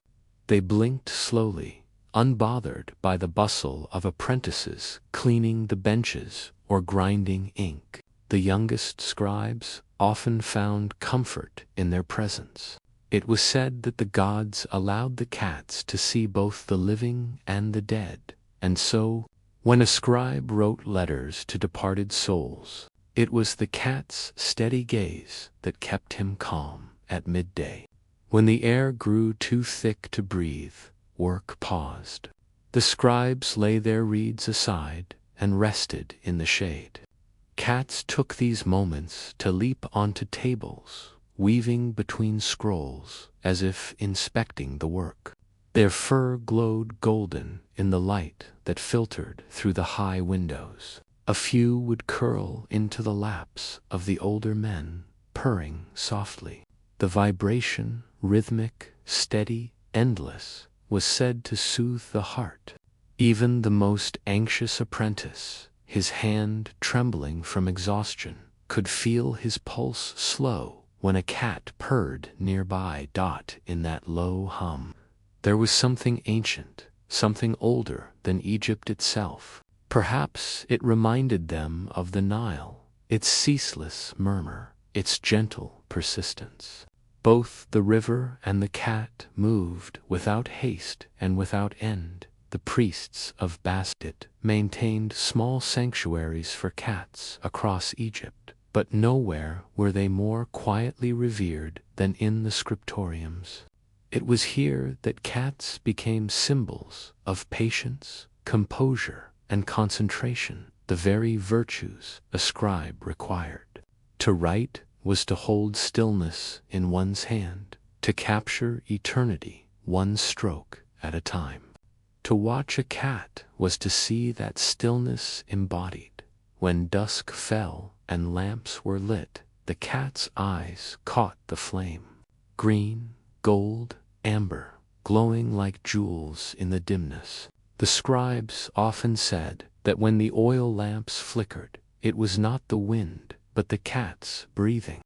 They blinked slowly, unbothered by the bustle of apprentices cleaning the benches or grinding ink. The youngest scribes often found comfort in their presence. It was said that the gods allowed the cats to see both the living and the dead, and so, when a scribe wrote letters to departed souls, it was the cat's steady gaze that kept him calm at midday. When the air grew too thick to breathe, work paused. The scribes lay their reeds aside and rested in the shade. Cats took these moments to leap onto tables, weaving between scrolls as if inspecting the work. Their fur glowed golden in the light that filtered through the high windows. A few would curl into the laps of the older men, purring softly. The vibration, rhythmic, steady, endless, was said to soothe the heart. Even the most anxious apprentice, his hand trembling from exhaustion, could feel his pulse slow when a cat purred nearby. In that low hum, there was something ancient, something older than Egypt itself. Perhaps it reminded them of the Nile, its ceaseless murmur, its gentle persistence. Both the river and the cat moved without haste and without end. The priests of Bastet maintained small sanctuaries for cats across Egypt, but nowhere were they more quietly revered than in the scriptoriums. It was here that cats became symbols of patience, composure, and concentration, the very virtues a scribe required. To write was to hold stillness in one's hand, to capture eternity one stroke at a time. To watch a cat was to see that stillness embodied. When dusk fell and lamps were lit, the cat's eyes caught the flame. Green, gold, amber, glowing like jewels in the dimness. The scribes often said that when the oil lamps flickered, it was not the wind, but the cats breathing.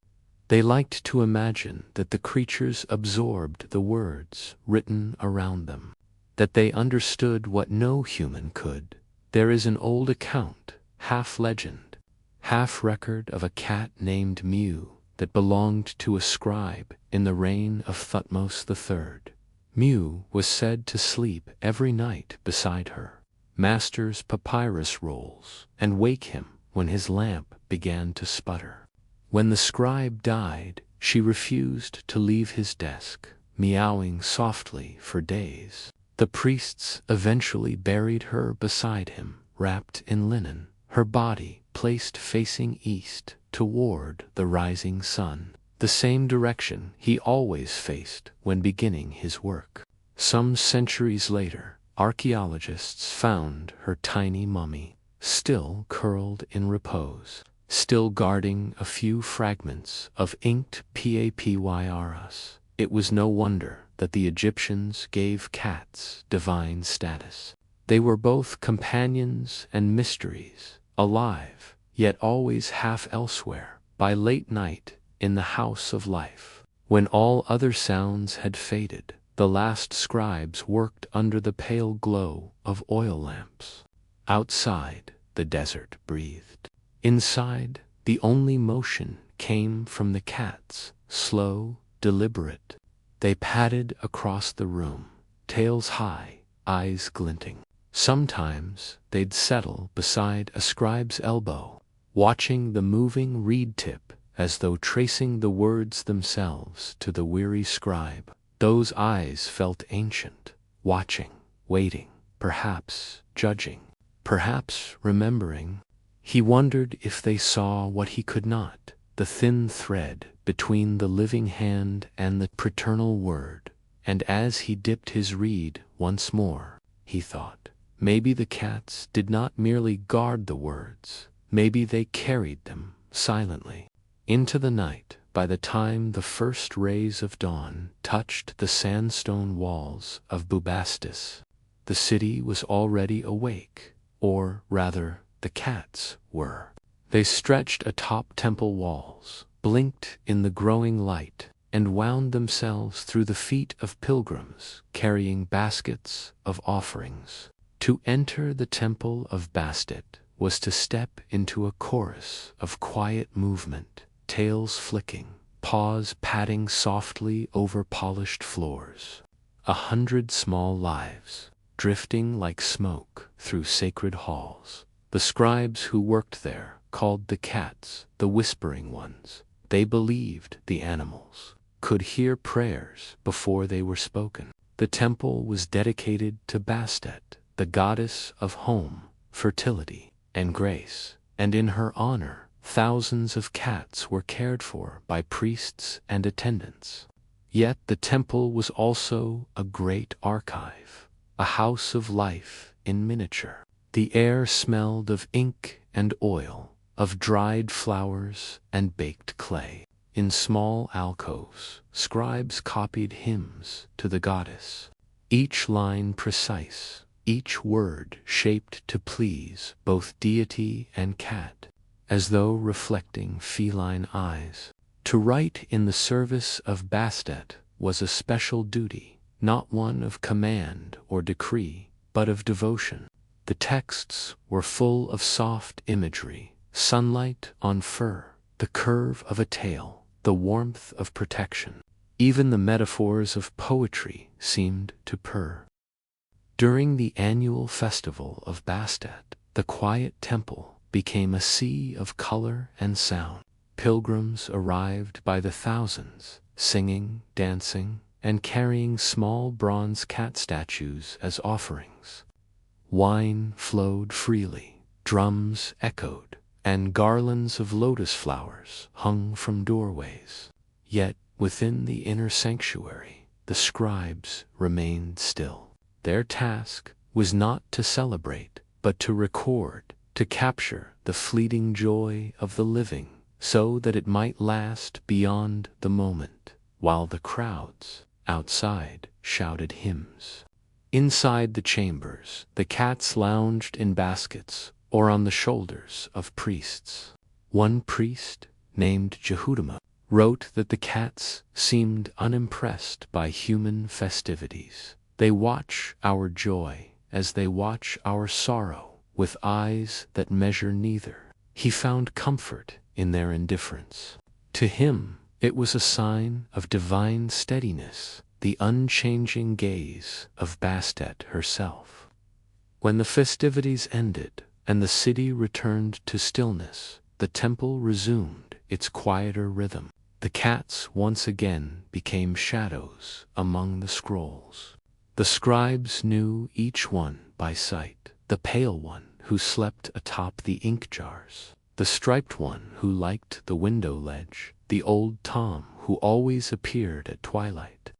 They liked to imagine that the creatures absorbed the words written around them, that they understood what no human could. There is an old account, half legend, half record, of a cat named Mew that belonged to a scribe in the reign of Thutmose III. Mew was said to sleep every night beside her master's papyrus rolls and wake him when his lamp began to sputter. When the scribe died, she refused to leave his desk, meowing softly for days. The priests eventually buried her beside him, wrapped in linen, her body placed facing east toward the rising sun, the same direction he always faced when beginning his work. Some centuries later, archaeologists found her tiny mummy, still curled in repose, still guarding a few fragments of inked papyrus. It was no wonder that the Egyptians gave cats divine status. They were both companions and mysteries, alive, yet always half elsewhere. By late night, in the house of life, when all other sounds had faded, the last scribes worked under the pale glow of oil lamps. Outside, the desert breathed. Inside, the only motion came from the cats, slow, deliberate. They padded across the room, tails high, eyes glinting. Sometimes they'd settle beside a scribe's elbow, watching the moving reed tip as though tracing the words themselves to the weary scribe. Those eyes felt ancient, watching, waiting, perhaps judging, perhaps remembering. He wondered if they saw what he could not, the thin thread between the living hand and the paternal word. And as he dipped his reed once more, he thought, maybe the cats did not merely guard the words, maybe they carried them silently into the night. By the time the first rays of dawn touched the sandstone walls of Bubastis, the city was already awake, or rather, the cats were. They stretched atop temple walls, blinked in the growing light, and wound themselves through the feet of pilgrims carrying baskets of offerings. To enter the temple of Bastet was to step into a chorus of quiet movement, tails flicking, paws padding softly over polished floors. 100 small lives, drifting like smoke through sacred halls. The scribes who worked there called the cats the whispering ones. They believed the animals could hear prayers before they were spoken. The temple was dedicated to Bastet, the goddess of home, fertility, and grace, and in her honor, thousands of cats were cared for by priests and attendants. Yet the temple was also a great archive, a house of life in miniature. The air smelled of ink and oil, of dried flowers and baked clay. In small alcoves, scribes copied hymns to the goddess, each line precise, each word shaped to please both deity and cat, as though reflecting feline eyes. To write in the service of Bastet was a special duty, not one of command or decree, but of devotion. The texts were full of soft imagery, sunlight on fur, the curve of a tail, the warmth of protection. Even the metaphors of poetry seemed to purr. During the annual festival of Bastet, the quiet temple became a sea of color and sound. Pilgrims arrived by the thousands, singing, dancing, and carrying small bronze cat statues as offerings. Wine flowed freely, drums echoed, and garlands of lotus flowers hung from doorways. Yet, within the inner sanctuary, the scribes remained still. Their task was not to celebrate, but to record, to capture the fleeting joy of the living, so that it might last beyond the moment, while the crowds outside shouted hymns. Inside the chambers, the cats lounged in baskets or on the shoulders of priests. One priest, named Jehudama, wrote that the cats seemed unimpressed by human festivities. They watch our joy as they watch our sorrow, with eyes that measure neither. He found comfort in their indifference. To him, it was a sign of divine steadiness, the unchanging gaze of Bastet herself. When the festivities ended and the city returned to stillness, the temple resumed its quieter rhythm. The cats once again became shadows among the scrolls. The scribes knew each one by sight, the pale one who slept atop the ink jars, the striped one who liked the window ledge, the old Tom who always appeared at twilight.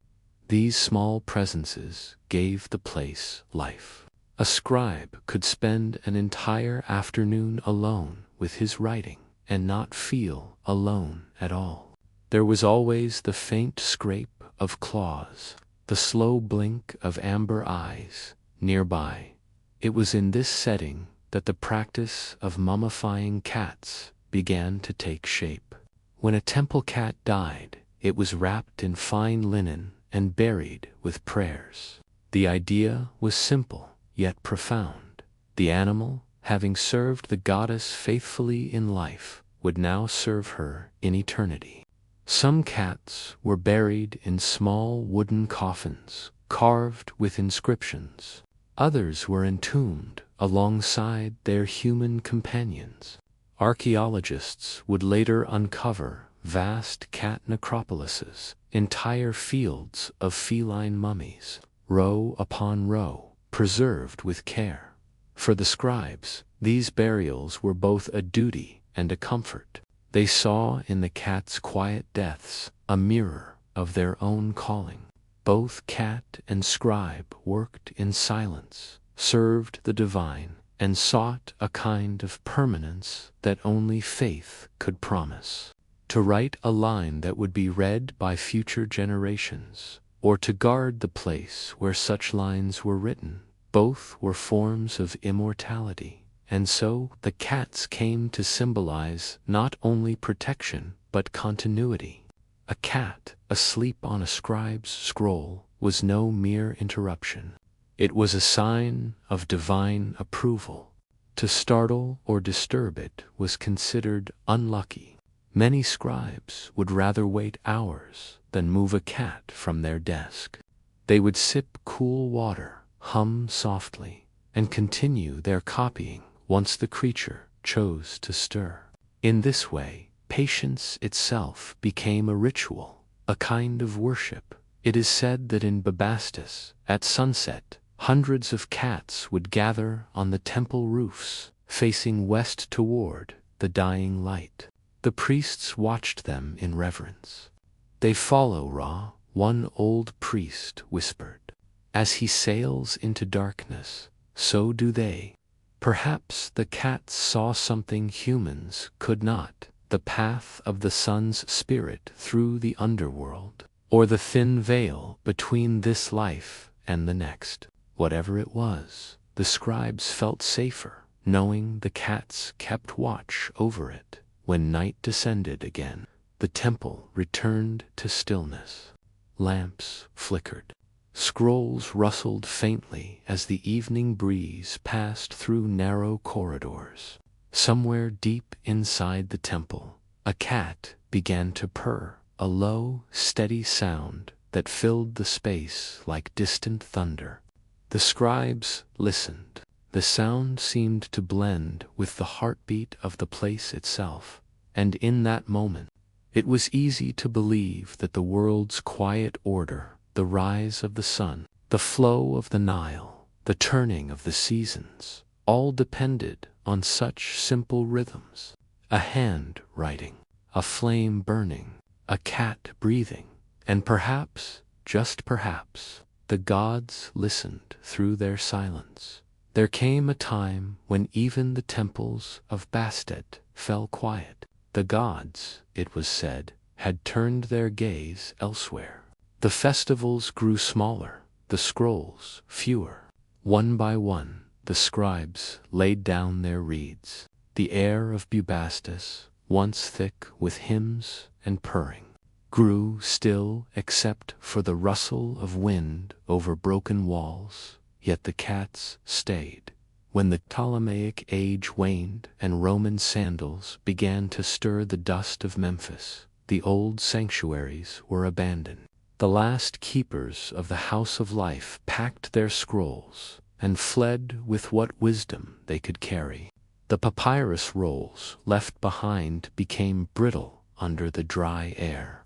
These small presences gave the place life. A scribe could spend an entire afternoon alone with his writing and not feel alone at all. There was always the faint scrape of claws, the slow blink of amber eyes nearby. It was in this setting that the practice of mummifying cats began to take shape. When a temple cat died, it was wrapped in fine linen and buried with prayers. The idea was simple, yet profound. The animal, having served the goddess faithfully in life, would now serve her in eternity. Some cats were buried in small wooden coffins, carved with inscriptions. Others were entombed alongside their human companions. Archaeologists would later uncover vast cat necropolises, entire fields of feline mummies, row upon row, preserved with care. For the scribes, these burials were both a duty and a comfort. They saw in the cat's quiet deaths a mirror of their own calling. Both cat and scribe worked in silence, served the divine, and sought a kind of permanence that only faith could promise. To write a line that would be read by future generations, or to guard the place where such lines were written, both were forms of immortality, and so the cats came to symbolize not only protection but continuity. A cat asleep on a scribe's scroll was no mere interruption. It was a sign of divine approval. To startle or disturb it was considered unlucky. Many scribes would rather wait hours than move a cat from their desk. They would sip cool water, hum softly, and continue their copying once the creature chose to stir. In this way, patience itself became a ritual, a kind of worship. It is said that in Bubastis, at sunset, Hundreds of cats would gather on the temple roofs, facing west toward the dying light. The priests watched them in reverence. "They follow Ra," one old priest whispered. "As he sails into darkness, so do they." Perhaps the cats saw something humans could not, the path of the sun's spirit through the underworld, or the thin veil between this life and the next. Whatever it was, the scribes felt safer, knowing the cats kept watch over it. When night descended again, the temple returned to stillness. Lamps flickered. Scrolls rustled faintly as the evening breeze passed through narrow corridors. Somewhere deep inside the temple, a cat began to purr, a low, steady sound that filled the space like distant thunder. The scribes listened. The sound seemed to blend with the heartbeat of the place itself, and in that moment, it was easy to believe that the world's quiet order, the rise of the sun, the flow of the Nile, the turning of the seasons, all depended on such simple rhythms. A hand writing, a flame burning, a cat breathing, and perhaps, just perhaps, the gods listened through their silence. There came a time when even the temples of Bastet fell quiet. The gods, it was said, had turned their gaze elsewhere. The festivals grew smaller, the scrolls fewer. One by one, the scribes laid down their reeds. The air of Bubastis, once thick with hymns and purring, grew still except for the rustle of wind over broken walls, yet the cats stayed. When the Ptolemaic age waned and Roman sandals began to stir the dust of Memphis, the old sanctuaries were abandoned. The last keepers of the House of Life packed their scrolls and fled with what wisdom they could carry. The papyrus rolls left behind became brittle under the dry air.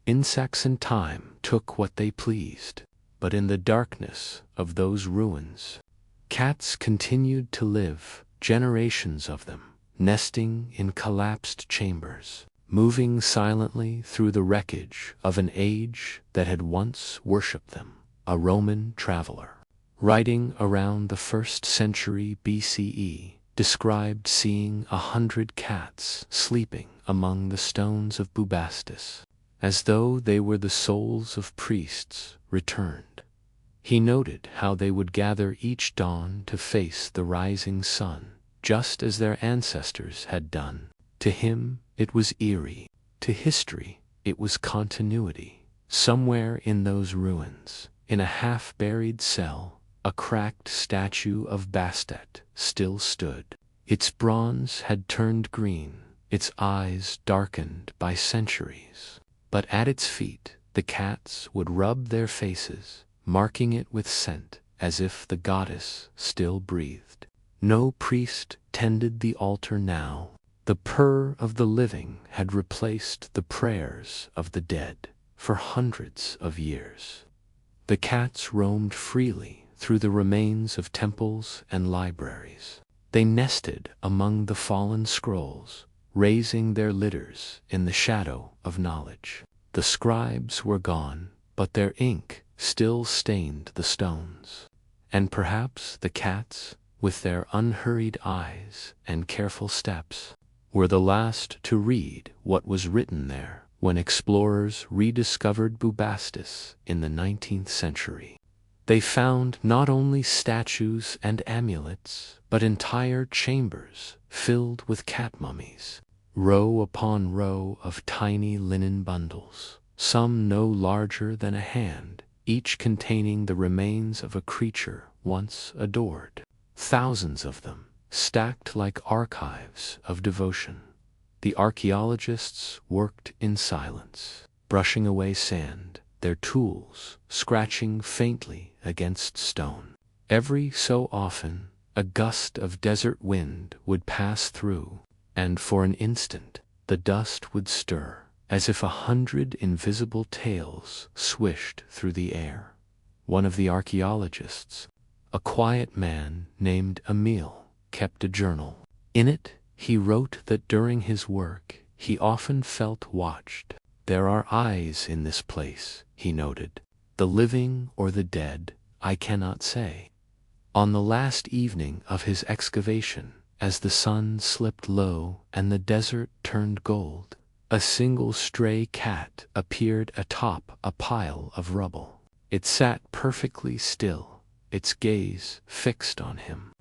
Insects and time took what they pleased, but in the darkness of those ruins, cats continued to live, generations of them, nesting in collapsed chambers, moving silently through the wreckage of an age that had once worshipped them. A Roman traveler, writing around the 1st century BCE, described seeing 100 cats sleeping among the stones of Bubastis, as though they were the souls of priests returned. He noted how they would gather each dawn to face the rising sun, just as their ancestors had done. To him, it was eerie. To history, it was continuity. Somewhere in those ruins, in a half-buried cell, a cracked statue of Bastet still stood. Its bronze had turned green, its eyes darkened by centuries. But at its feet, the cats would rub their faces, marking it with scent, as if the goddess still breathed. No priest tended the altar now. The purr of the living had replaced the prayers of the dead for hundreds of years. The cats roamed freely through the remains of temples and libraries. They nested among the fallen scrolls, raising their litters in the shadow of knowledge. The scribes were gone, but their ink still stained the stones. And perhaps the cats, with their unhurried eyes and careful steps, were the last to read what was written there when explorers rediscovered Bubastis in the 19th century. They found not only statues and amulets, but entire chambers filled with cat mummies, row upon row of tiny linen bundles, some no larger than a hand, each containing the remains of a creature once adored. Thousands of them, stacked like archives of devotion. The archaeologists worked in silence, brushing away sand, their tools scratching faintly against stone. Every so often, a gust of desert wind would pass through, and for an instant, the dust would stir, as if 100 invisible tails swished through the air. one of the archaeologists. A quiet man named Emile kept a journal. In it, he wrote that during his work, he often felt watched. "There are eyes in this place," he noted. "The living or the dead, I cannot say." On the last evening of his excavation, as the sun slipped low and the desert turned gold, a single stray cat appeared atop a pile of rubble. It sat perfectly still, its gaze fixed on him.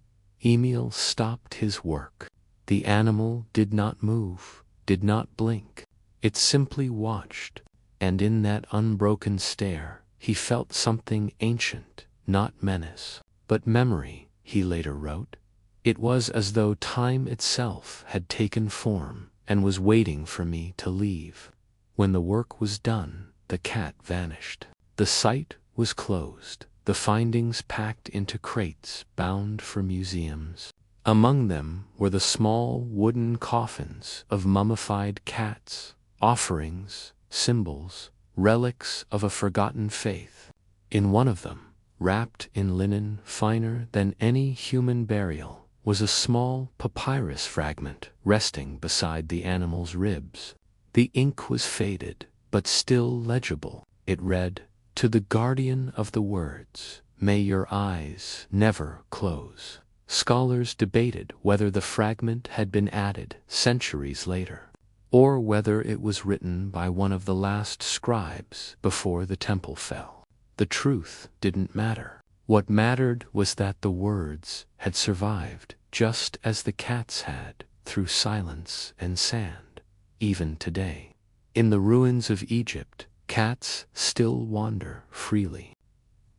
Emile stopped his work. The animal did not move, did not blink. It simply watched, and in that unbroken stare, he felt something ancient, not menace, but memory, he later wrote. It was as though time itself had taken form and was waiting for me to leave. When the work was done, the cat vanished. The site was closed, the findings packed into crates bound for museums. Among them were the small wooden coffins of mummified cats, offerings, symbols, relics of a forgotten faith. In one of them, wrapped in linen finer than any human burial, was a small papyrus fragment resting beside the animal's ribs. The ink was faded, but still legible. It read, "To the guardian of the words, may your eyes never close." Scholars debated whether the fragment had been added centuries later, or whether it was written by one of the last scribes before the temple fell. The truth didn't matter. What mattered was that the words had survived, just as the cats had, through silence and sand. Even today, in the ruins of Egypt, cats still wander freely.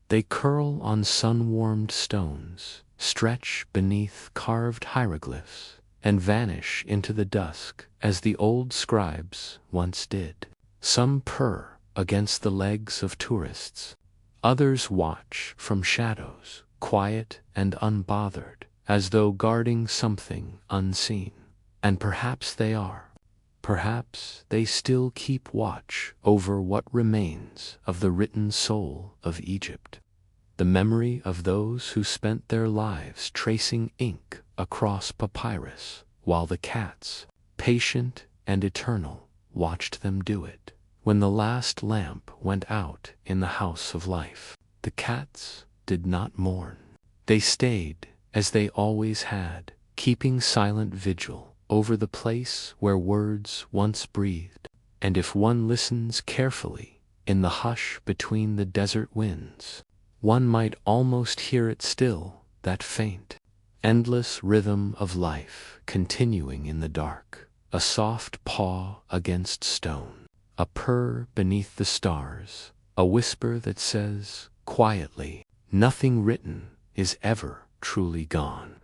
They curl on sun-warmed stones, stretch beneath carved hieroglyphs, and vanish into the dusk as the old scribes once did. Some purr against the legs of tourists. Others watch from shadows, quiet and unbothered, as though guarding something unseen. And perhaps they are. Perhaps they still keep watch over what remains of the written soul of Egypt. The memory of those who spent their lives tracing ink across papyrus, while the cats, patient and eternal, watched them do it. When the last lamp went out in the house of life, the cats did not mourn. They stayed, as they always had, keeping silent vigil over the place where words once breathed. And if one listens carefully, in the hush between the desert winds, one might almost hear it still, that faint, endless rhythm of life continuing in the dark, a soft paw against stone, a purr beneath the stars, a whisper that says, quietly, nothing written is ever truly gone.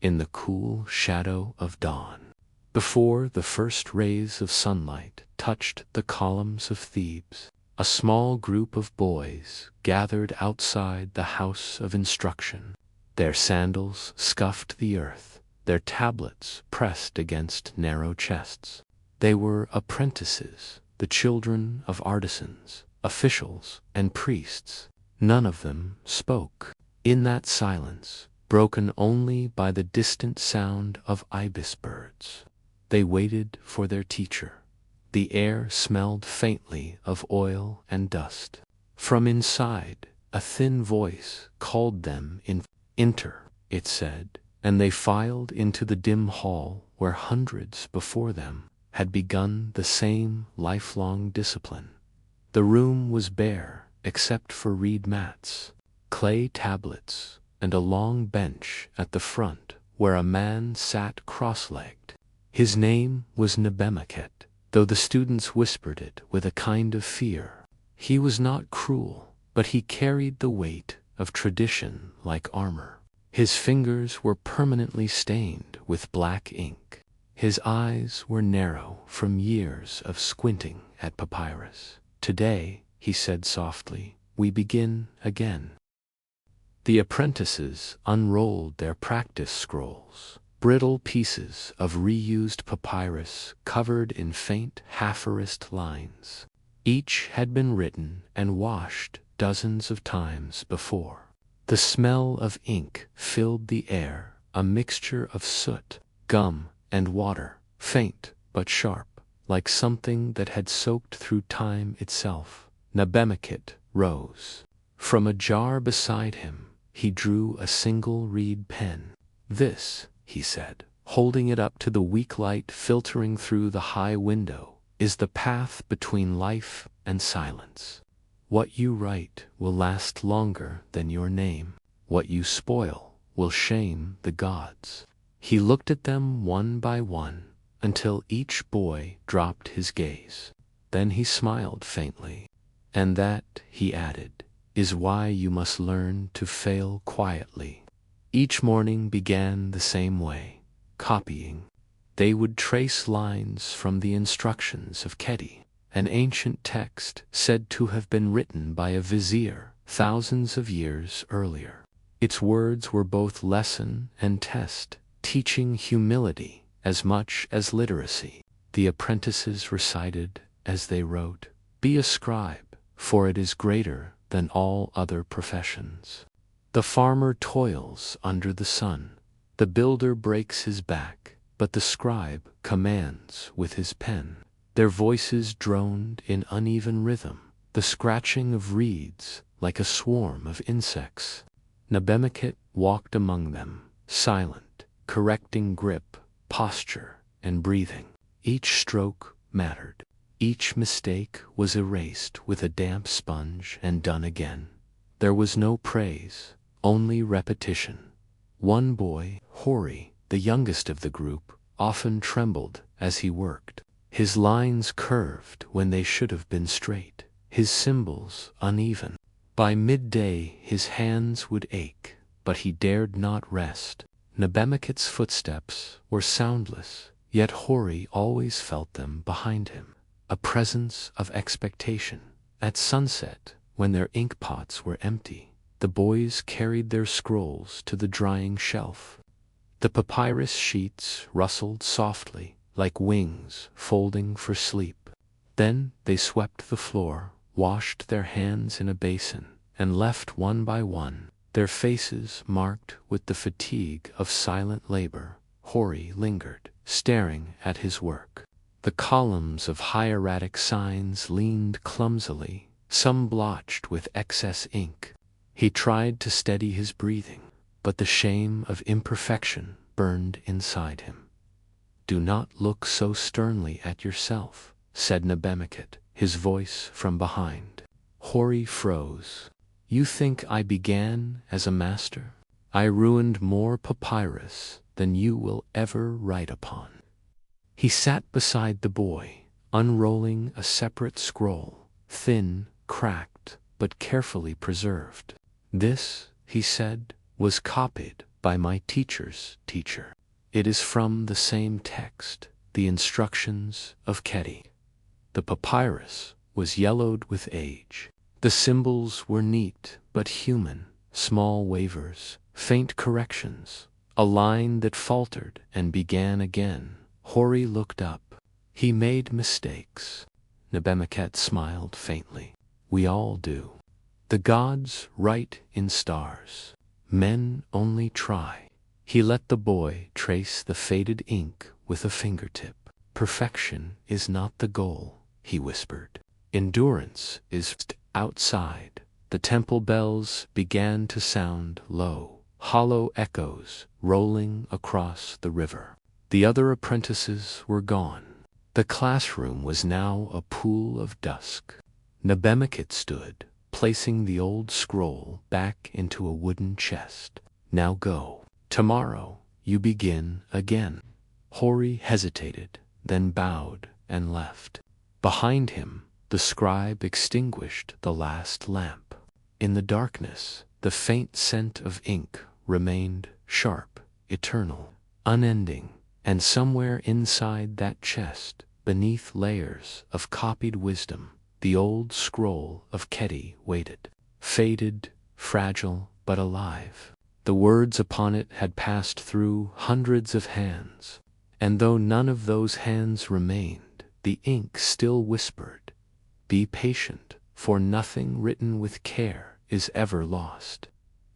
In the cool shadow of dawn, before the first rays of sunlight touched the columns of Thebes, a small group of boys gathered outside the house of instruction. Their sandals scuffed the earth, their tablets pressed against narrow chests. They were apprentices, the children of artisans, officials, and priests. None of them spoke. In that silence, broken only by the distant sound of ibis birds, they waited for their teacher. The air smelled faintly of oil and dust. From inside, a thin voice called them in. "Enter," it said, and they filed into the dim hall where hundreds before them had begun the same lifelong discipline. The room was bare except for reed mats, clay tablets, and a long bench at the front where a man sat cross-legged. His name was Nebemaket, though the students whispered it with a kind of fear. He was not cruel, but he carried the weight of tradition like armor. His fingers were permanently stained with black ink. His eyes were narrow from years of squinting at papyrus. "Today," he said softly, "we begin again." The apprentices unrolled their practice scrolls, brittle pieces of reused papyrus covered in faint half-wrist lines. Each had been written and washed dozens of times before. The smell of ink filled the air, a mixture of soot, gum, and water, faint but sharp, like something that had soaked through time itself. Nebemakit rose. From a jar beside him, he drew a single reed pen. "This," he said, holding it up to the weak light filtering through the high window, "is the path between life and silence. What you write will last longer than your name. What you spoil will shame the gods." He looked at them one by one, until each boy dropped his gaze. Then he smiled faintly. "And that," he added, "is why you must learn to fail quietly." Each morning began the same way, copying. They would trace lines from the instructions of Keti, an ancient text said to have been written by a vizier thousands of years earlier. Its words were both lesson and test, teaching humility as much as literacy. The apprentices recited as they wrote, "Be a scribe, for it is greater than all other professions." The farmer toils under the sun. The builder breaks his back, but the scribe commands with his pen. Their voices droned in uneven rhythm, the scratching of reeds like a swarm of insects. Nebemakit walked among them, silent, correcting grip, posture, and breathing. Each stroke mattered. Each mistake was erased with a damp sponge and done again. There was no praise, only repetition. One boy, Hori, the youngest of the group, often trembled as he worked. His lines curved when they should have been straight, his symbols uneven. By midday his hands would ache, but he dared not rest. Nebemakit's footsteps were soundless, yet Hori always felt them behind him, a presence of expectation. At sunset, when their ink pots were empty, the boys carried their scrolls to the drying shelf. The papyrus sheets rustled softly, like wings folding for sleep. Then they swept the floor, washed their hands in a basin, and left one by one, their faces marked with the fatigue of silent labor. Hori lingered, staring at his work. The columns of hieratic signs leaned clumsily, some blotched with excess ink. He tried to steady his breathing, but the shame of imperfection burned inside him. "Do not look so sternly at yourself," said Nebemakit, his voice from behind. Hori froze. "You think I began as a master? I ruined more papyrus than you will ever write upon." He sat beside the boy, unrolling a separate scroll, thin, cracked, but carefully preserved. "This," he said, "was copied by my teacher's teacher. It is from the same text, the instructions of Keti." The papyrus was yellowed with age. The symbols were neat but human, small wavers, faint corrections, a line that faltered and began again. Hori looked up. He made mistakes. Nebemakit smiled faintly. "We all do. The gods write in stars. Men only try." He let the boy trace the faded ink with a fingertip. "Perfection is not the goal," he whispered. "Endurance is outside." The temple bells began to sound low, hollow echoes rolling across the river. The other apprentices were gone. The classroom was now a pool of dusk. Nebemakit stood, placing the old scroll back into a wooden chest. "Now go. Tomorrow you begin again." Hori hesitated, then bowed and left. Behind him, the scribe extinguished the last lamp. In the darkness, the faint scent of ink remained sharp, eternal, unending, and somewhere inside that chest, beneath layers of copied wisdom, the old scroll of Keti waited, faded, fragile, but alive. The words upon it had passed through hundreds of hands, and though none of those hands remained, the ink still whispered, "Be patient, for nothing written with care is ever lost.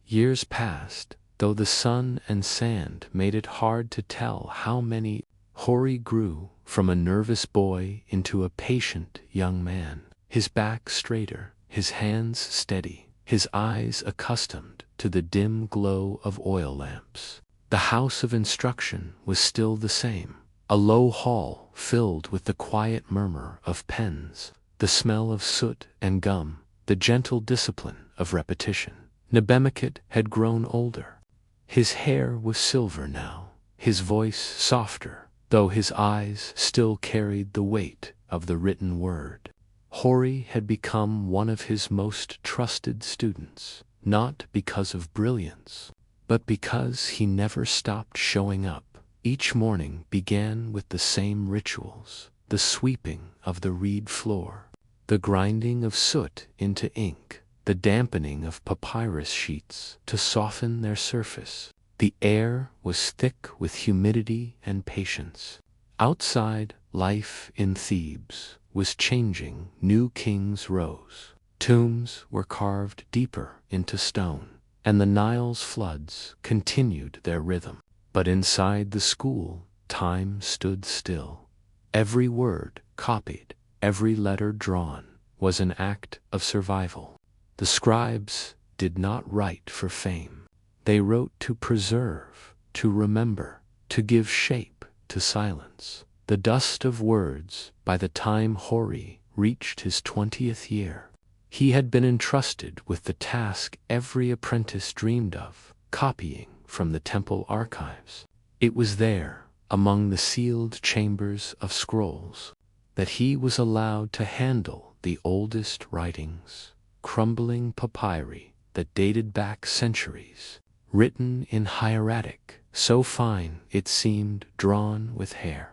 Years passed, though the sun and sand made it hard to tell how many. Hori grew from a nervous boy into a patient young man, his back straighter, his hands steady, his eyes accustomed to the dim glow of oil lamps. The house of instruction was still the same, a low hall filled with the quiet murmur of pens, the smell of soot and gum, the gentle discipline of repetition. Nebemakit had grown older. His hair was silver now, his voice softer, though his eyes still carried the weight of the written word. Hori had become one of his most trusted students, not because of brilliance, but because he never stopped showing up. Each morning began with the same rituals, the sweeping of the reed floor, the grinding of soot into ink, the dampening of papyrus sheets to soften their surface. The air was thick with humidity and patience. Outside, life in Thebes was changing. New kings rose. Tombs were carved deeper into stone, and the Nile's floods continued their rhythm. But inside the school, time stood still. Every word copied, every letter drawn, was an act of survival. The scribes did not write for fame. They wrote to preserve, to remember, to give shape to silence. The dust of words, by the time Hori reached his 20th year, he had been entrusted with the task every apprentice dreamed of, copying from the temple archives. It was there, among the sealed chambers of scrolls, that he was allowed to handle the oldest writings, crumbling papyri that dated back centuries, written in hieratic, so fine it seemed drawn with hair.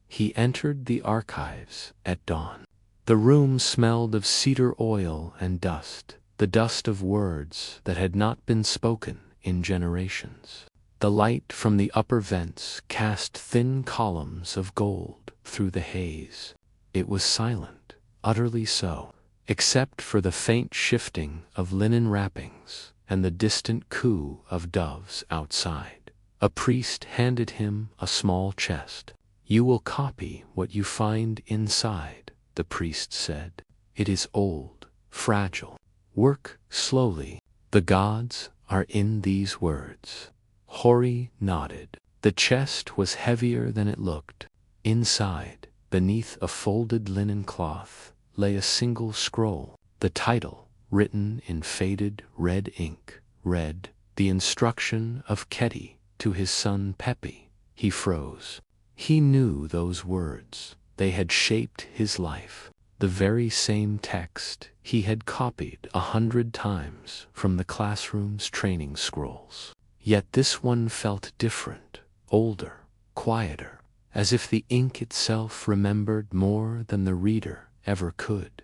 He entered the archives at dawn. The room smelled of cedar oil and dust, the dust of words that had not been spoken in generations. The light from the upper vents cast thin columns of gold through the haze. It was silent, utterly so, except for the faint shifting of linen wrappings and the distant coo of doves outside. A priest handed him a small chest. "You will copy what you find inside," the priest said. "It is old, fragile. Work slowly. The gods are in these words." Hori nodded. The chest was heavier than it looked. Inside, beneath a folded linen cloth, lay a single scroll. The title, written in faded red ink, read, "The Instruction of Keti to his son Pepi." He froze. He knew those words. They had shaped his life. The very same text he had copied 100 times from the classroom's training scrolls. Yet this one felt different, older, quieter, as if the ink itself remembered more than the reader ever could.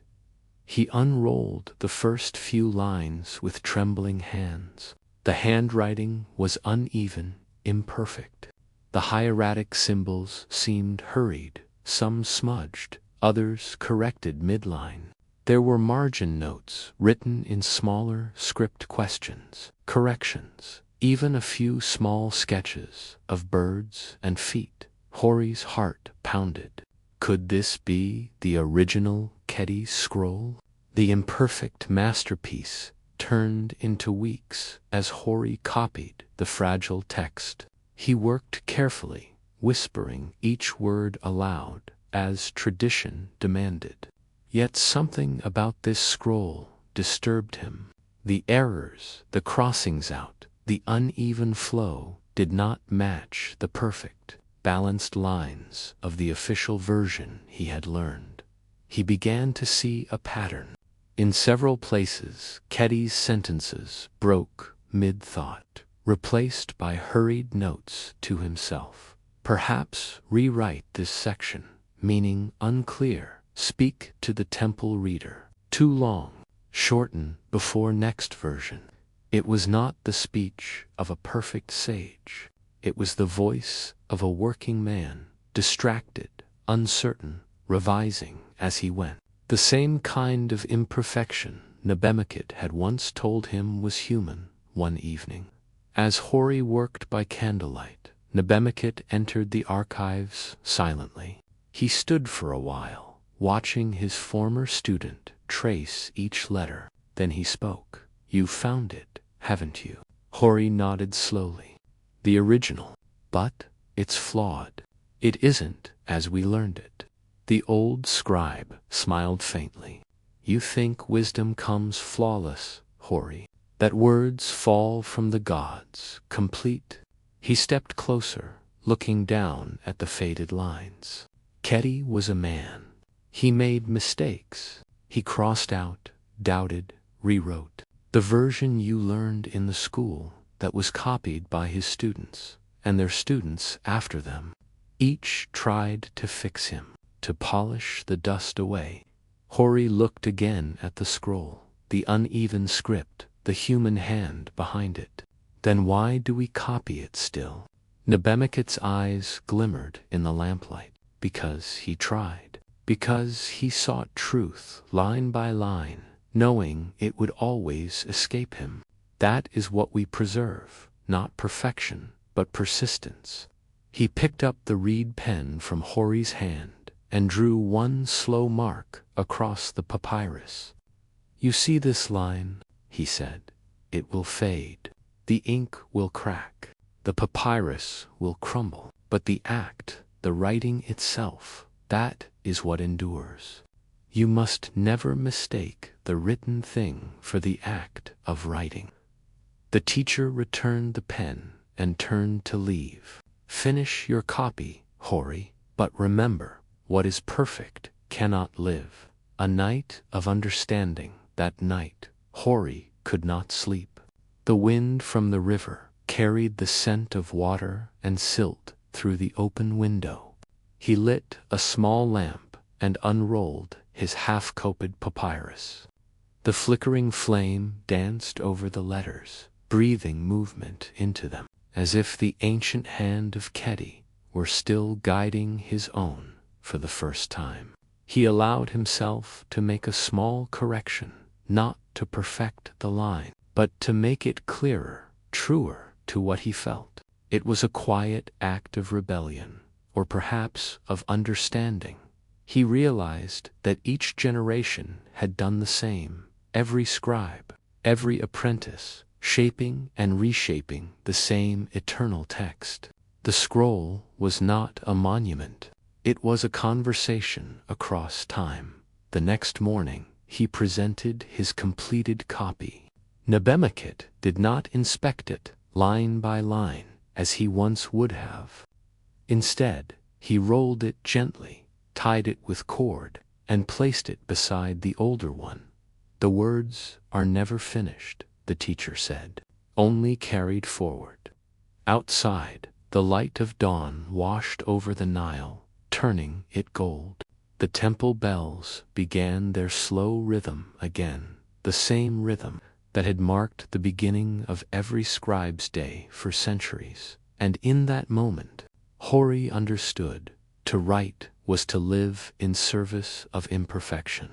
He unrolled the first few lines with trembling hands. The handwriting was uneven, imperfect. The hieratic symbols seemed hurried, some smudged, others corrected midline. There were margin notes written in smaller script questions, corrections, even a few small sketches of birds and feet. Hori's heart pounded. Could this be the original Keti scroll? The imperfect masterpiece turned into weeks as Hori copied the fragile text. He worked carefully, whispering each word aloud, as tradition demanded. Yet something about this scroll disturbed him. The errors, the crossings out, the uneven flow did not match the perfect, balanced lines of the official version he had learned. He began to see a pattern. In several places, Keti's sentences broke mid-thought, replaced by hurried notes to himself. Perhaps rewrite this section, meaning unclear. Speak to the temple reader. Too long. Shorten before next version. It was not the speech of a perfect sage. It was the voice of a working man, distracted, uncertain, revising as he went. The same kind of imperfection Nebemakit had once told him was human. One evening, as Hori worked by candlelight, Nebemakit entered the archives silently. He stood for a while, watching his former student trace each letter. Then he spoke. "You found it, haven't you?" Hori nodded slowly. "The original. But it's flawed. It isn't as we learned it." The old scribe smiled faintly. "You think wisdom comes flawless, Hori, that words fall from the gods, complete?" He stepped closer, looking down at the faded lines. Keti was a man. He made mistakes. He crossed out, doubted, rewrote. The version you learned in the school that was copied by his students, and their students after them. Each tried to fix him, to polish the dust away. Hori looked again at the scroll, the uneven script, the human hand behind it. "Then why do we copy it still?" Nebemakit's eyes glimmered in the lamplight. "Because he tried. Because he sought truth line by line, knowing it would always escape him. That is what we preserve, not perfection, but persistence." He picked up the reed pen from Hori's hand and drew one slow mark across the papyrus. "You see this line?" he said. "It will fade. The ink will crack. The papyrus will crumble. But the act, the writing itself, that is what endures. You must never mistake the written thing for the act of writing." The teacher returned the pen and turned to leave. "Finish your copy, Hori, but remember, what is perfect cannot live." A night of understanding. That night, Hori could not sleep. The wind from the river carried the scent of water and silt through the open window. He lit a small lamp and unrolled his half-copied papyrus. The flickering flame danced over the letters, breathing movement into them, as if the ancient hand of Keti were still guiding his own for the first time. He allowed himself to make a small correction, not to perfect the line, but to make it clearer, truer to what he felt. It was a quiet act of rebellion, or perhaps of understanding. He realized that each generation had done the same, every scribe, every apprentice, shaping and reshaping the same eternal text. The scroll was not a monument. It was a conversation across time. The next morning, he presented his completed copy. Nebemakit did not inspect it line by line as he once would have. Instead, he rolled it gently, tied it with cord, and placed it beside the older one. "The words are never finished," the teacher said, "only carried forward." Outside, the light of dawn washed over the Nile, turning it gold. The temple bells began their slow rhythm again, the same rhythm that had marked the beginning of every scribe's day for centuries. And in that moment, Hori understood, to write was to live in service of imperfection.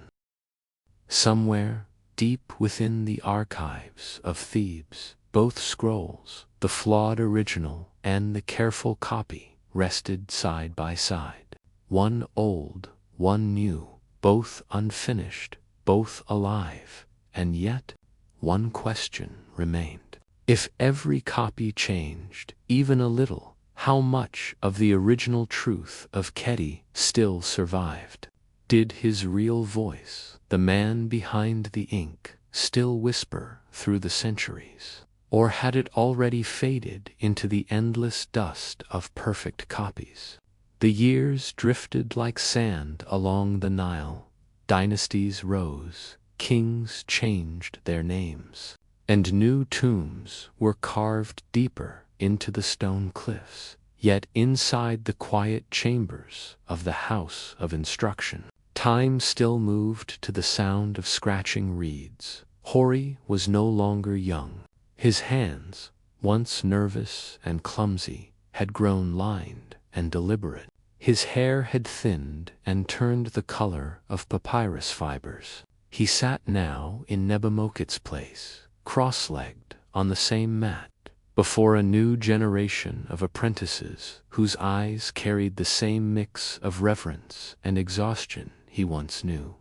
Somewhere, deep within the archives of Thebes, both scrolls, the flawed original and the careful copy, rested side by side. One old, one new, both unfinished, both alive, and yet one question remained. If every copy changed, even a little, how much of the original truth of Keti still survived? Did his real voice, the man behind the ink, still whisper through the centuries? Or had it already faded into the endless dust of perfect copies? The years drifted like sand along the Nile. Dynasties rose, kings changed their names, and new tombs were carved deeper into the stone cliffs. Yet inside the quiet chambers of the house of instruction, time still moved to the sound of scratching reeds. Hori was no longer young. His hands, once nervous and clumsy, had grown lined and deliberate. His hair had thinned and turned the color of papyrus fibers. He sat now in Nebamokit's place, cross-legged on the same mat, before a new generation of apprentices whose eyes carried the same mix of reverence and exhaustion he once knew.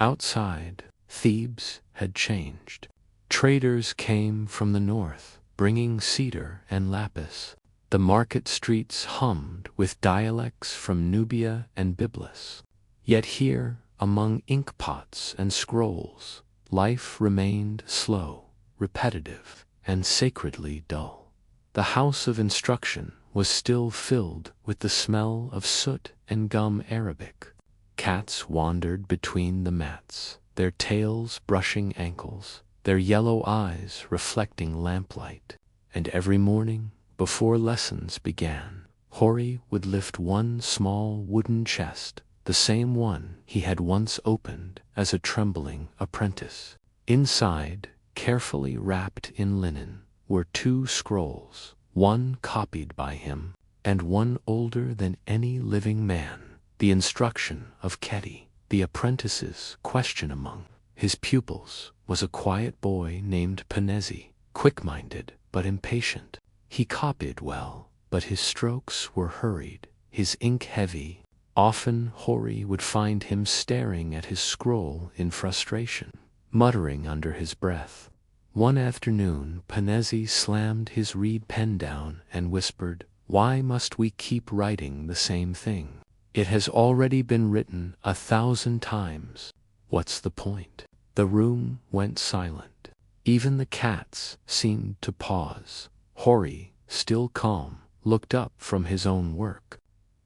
Outside, Thebes had changed. Traders came from the north, bringing cedar and lapis. The market streets hummed with dialects from Nubia and Byblos. Yet here, among inkpots and scrolls, life remained slow, repetitive, and sacredly dull. The house of instruction was still filled with the smell of soot and gum Arabic. Cats wandered between the mats, their tails brushing ankles, their yellow eyes reflecting lamplight. And every morning, before lessons began, Hori would lift one small wooden chest, the same one he had once opened as a trembling apprentice. Inside, carefully wrapped in linen, were 2 scrolls, one copied by him, and one older than any living man, the instruction of Keti. The apprentice's question among his pupils was a quiet boy named Penezi, quick-minded but impatient. He copied well, but his strokes were hurried, his ink heavy. Often Hori would find him staring at his scroll in frustration, muttering under his breath. One afternoon Penezi slammed his reed pen down and whispered, "Why must we keep writing the same thing? It has already been written 1,000 times. What's the point?" The room went silent. Even the cats seemed to pause. Hori, still calm, looked up from his own work.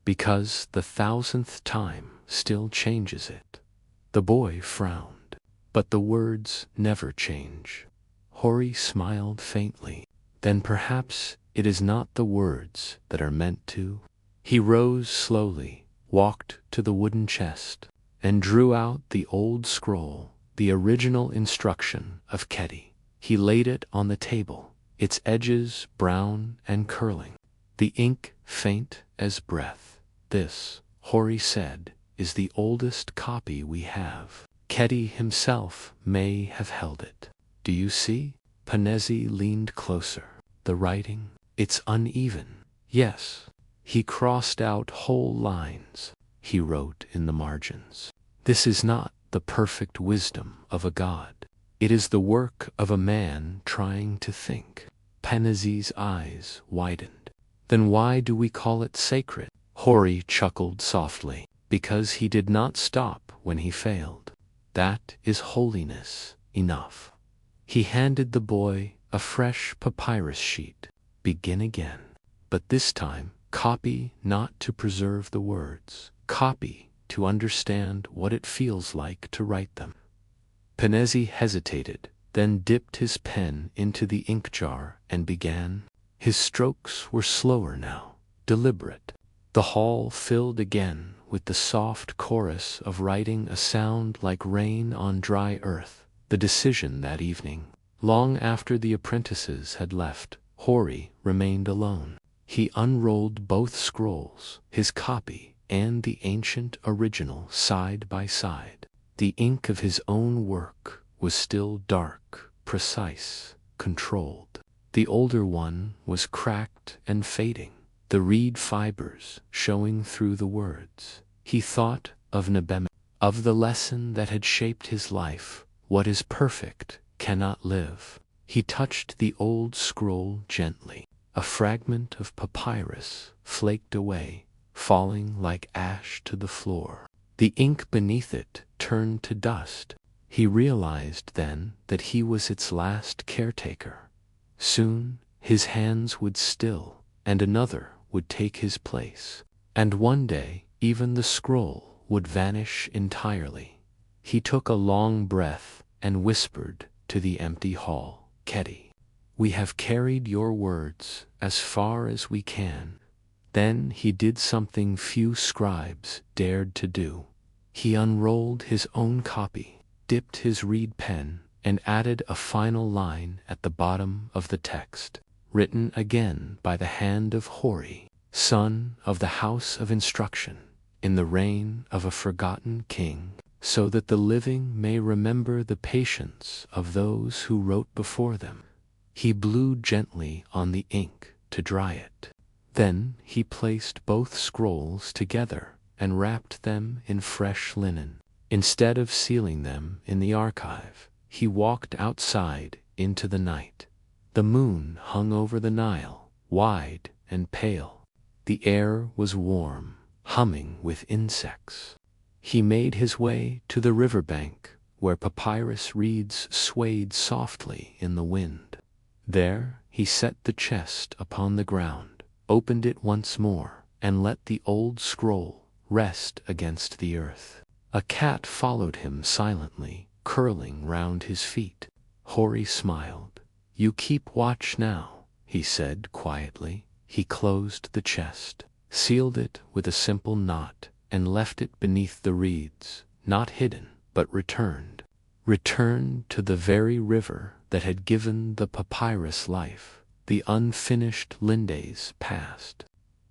"Because the 1,000th time still changes it." The boy frowned. "But the words never change." Hori smiled faintly. "Then perhaps it is not the words that are meant to." He rose slowly, walked to the wooden chest, and drew out the old scroll, the original instruction of Keti. He laid it on the table, its edges brown and curling, the ink faint as breath. "This," Hori said, "is the oldest copy we have. Keti himself may have held it. Do you see?" Penezi leaned closer. "The writing? It's uneven." "Yes." He crossed out whole lines. He wrote in the margins, "This is not the perfect wisdom of a god. It is the work of a man trying to think." Penezi's eyes widened. "Then why do we call it sacred?" Hori chuckled softly. "Because he did not stop when he failed. That is holiness enough." He handed the boy a fresh papyrus sheet. "Begin again. But this time, copy not to preserve the words. Copy to understand what it feels like to write them." Penezi hesitated, then dipped his pen into the ink jar and began. His strokes were slower now, deliberate. The hall filled again with the soft chorus of writing, a sound like rain on dry earth. The decision that evening. Long after the apprentices had left, Hori remained alone. He unrolled both scrolls, his copy and the ancient original, side by side. The ink of his own work was still dark, precise, controlled. The older one was cracked and fading, the reed fibers showing through the words. He thought of Nebem, of the lesson that had shaped his life. What is perfect cannot live. He touched the old scroll gently. A fragment of papyrus flaked away, falling like ash to the floor. The ink beneath it turned to dust. He realized then that he was its last caretaker. Soon his hands would still, and another would take his place. And one day even the scroll would vanish entirely. He took a long breath and whispered to the empty hall, "Keti, we have carried your words as far as we can." Then he did something few scribes dared to do. He unrolled his own copy, dipped his reed pen, and added a final line at the bottom of the text, written again by the hand of Hori, son of the house of instruction, in the reign of a forgotten king, so that the living may remember the patience of those who wrote before them. He blew gently on the ink to dry it. Then he placed both scrolls together and wrapped them in fresh linen. Instead of sealing them in the archive, he walked outside into the night. The moon hung over the Nile, wide and pale. The air was warm, humming with insects. He made his way to the riverbank, where papyrus reeds swayed softly in the wind. There he set the chest upon the ground, opened it once more, and let the old scroll rest against the earth. A cat followed him silently, curling round his feet. Hori smiled. "You keep watch now," he said quietly. He closed the chest, sealed it with a simple knot, and left it beneath the reeds, not hidden, but returned. Returned to the very river that had given the papyrus life. The unfinished lindays passed.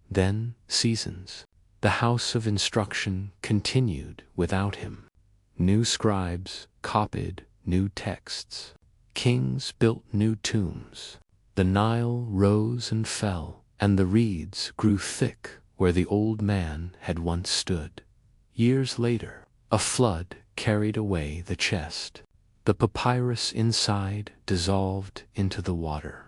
Then seasons. The house of instruction continued without him. New scribes copied new texts. Kings built new tombs. The Nile rose and fell, and the reeds grew thick where the old man had once stood. Years later, a flood carried away the chest. The papyrus inside dissolved into the water,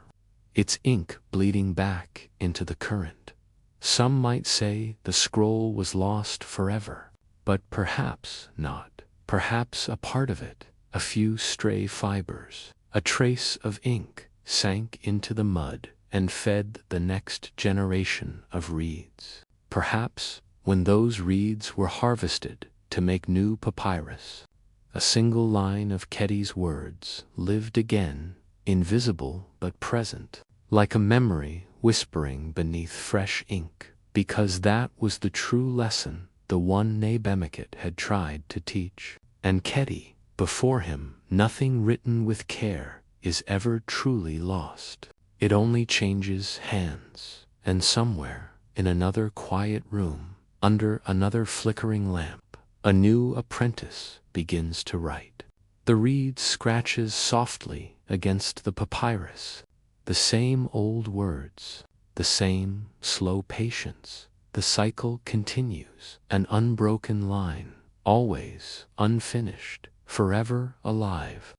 its ink bleeding back into the current. Some might say the scroll was lost forever, but perhaps not. Perhaps a part of it, a few stray fibers, a trace of ink, sank into the mud and fed the next generation of reeds. Perhaps when those reeds were harvested to make new papyrus, a single line of Keti's words lived again, invisible but present, like a memory whispering beneath fresh ink, because that was the true lesson the one Nabemiket had tried to teach. And Keti, before him, nothing written with care is ever truly lost. It only changes hands, and somewhere, in another quiet room, under another flickering lamp, a new apprentice begins to write. The reed scratches softly against the papyrus. The same old words, the same slow patience. The cycle continues, an unbroken line, always unfinished, forever alive.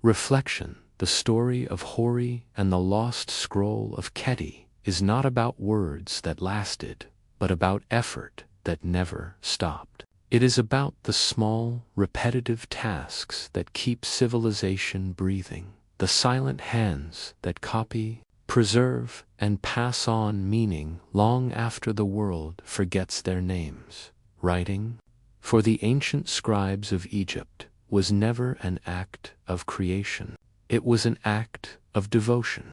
Reflection. The story of Hori and the lost scroll of Keti is not about words that lasted, but about effort that never stopped. It is about the small, repetitive tasks that keep civilization breathing, the silent hands that copy, preserve, and pass on meaning long after the world forgets their names. Writing, for the ancient scribes of Egypt, was never an act of creation. It was an act of devotion.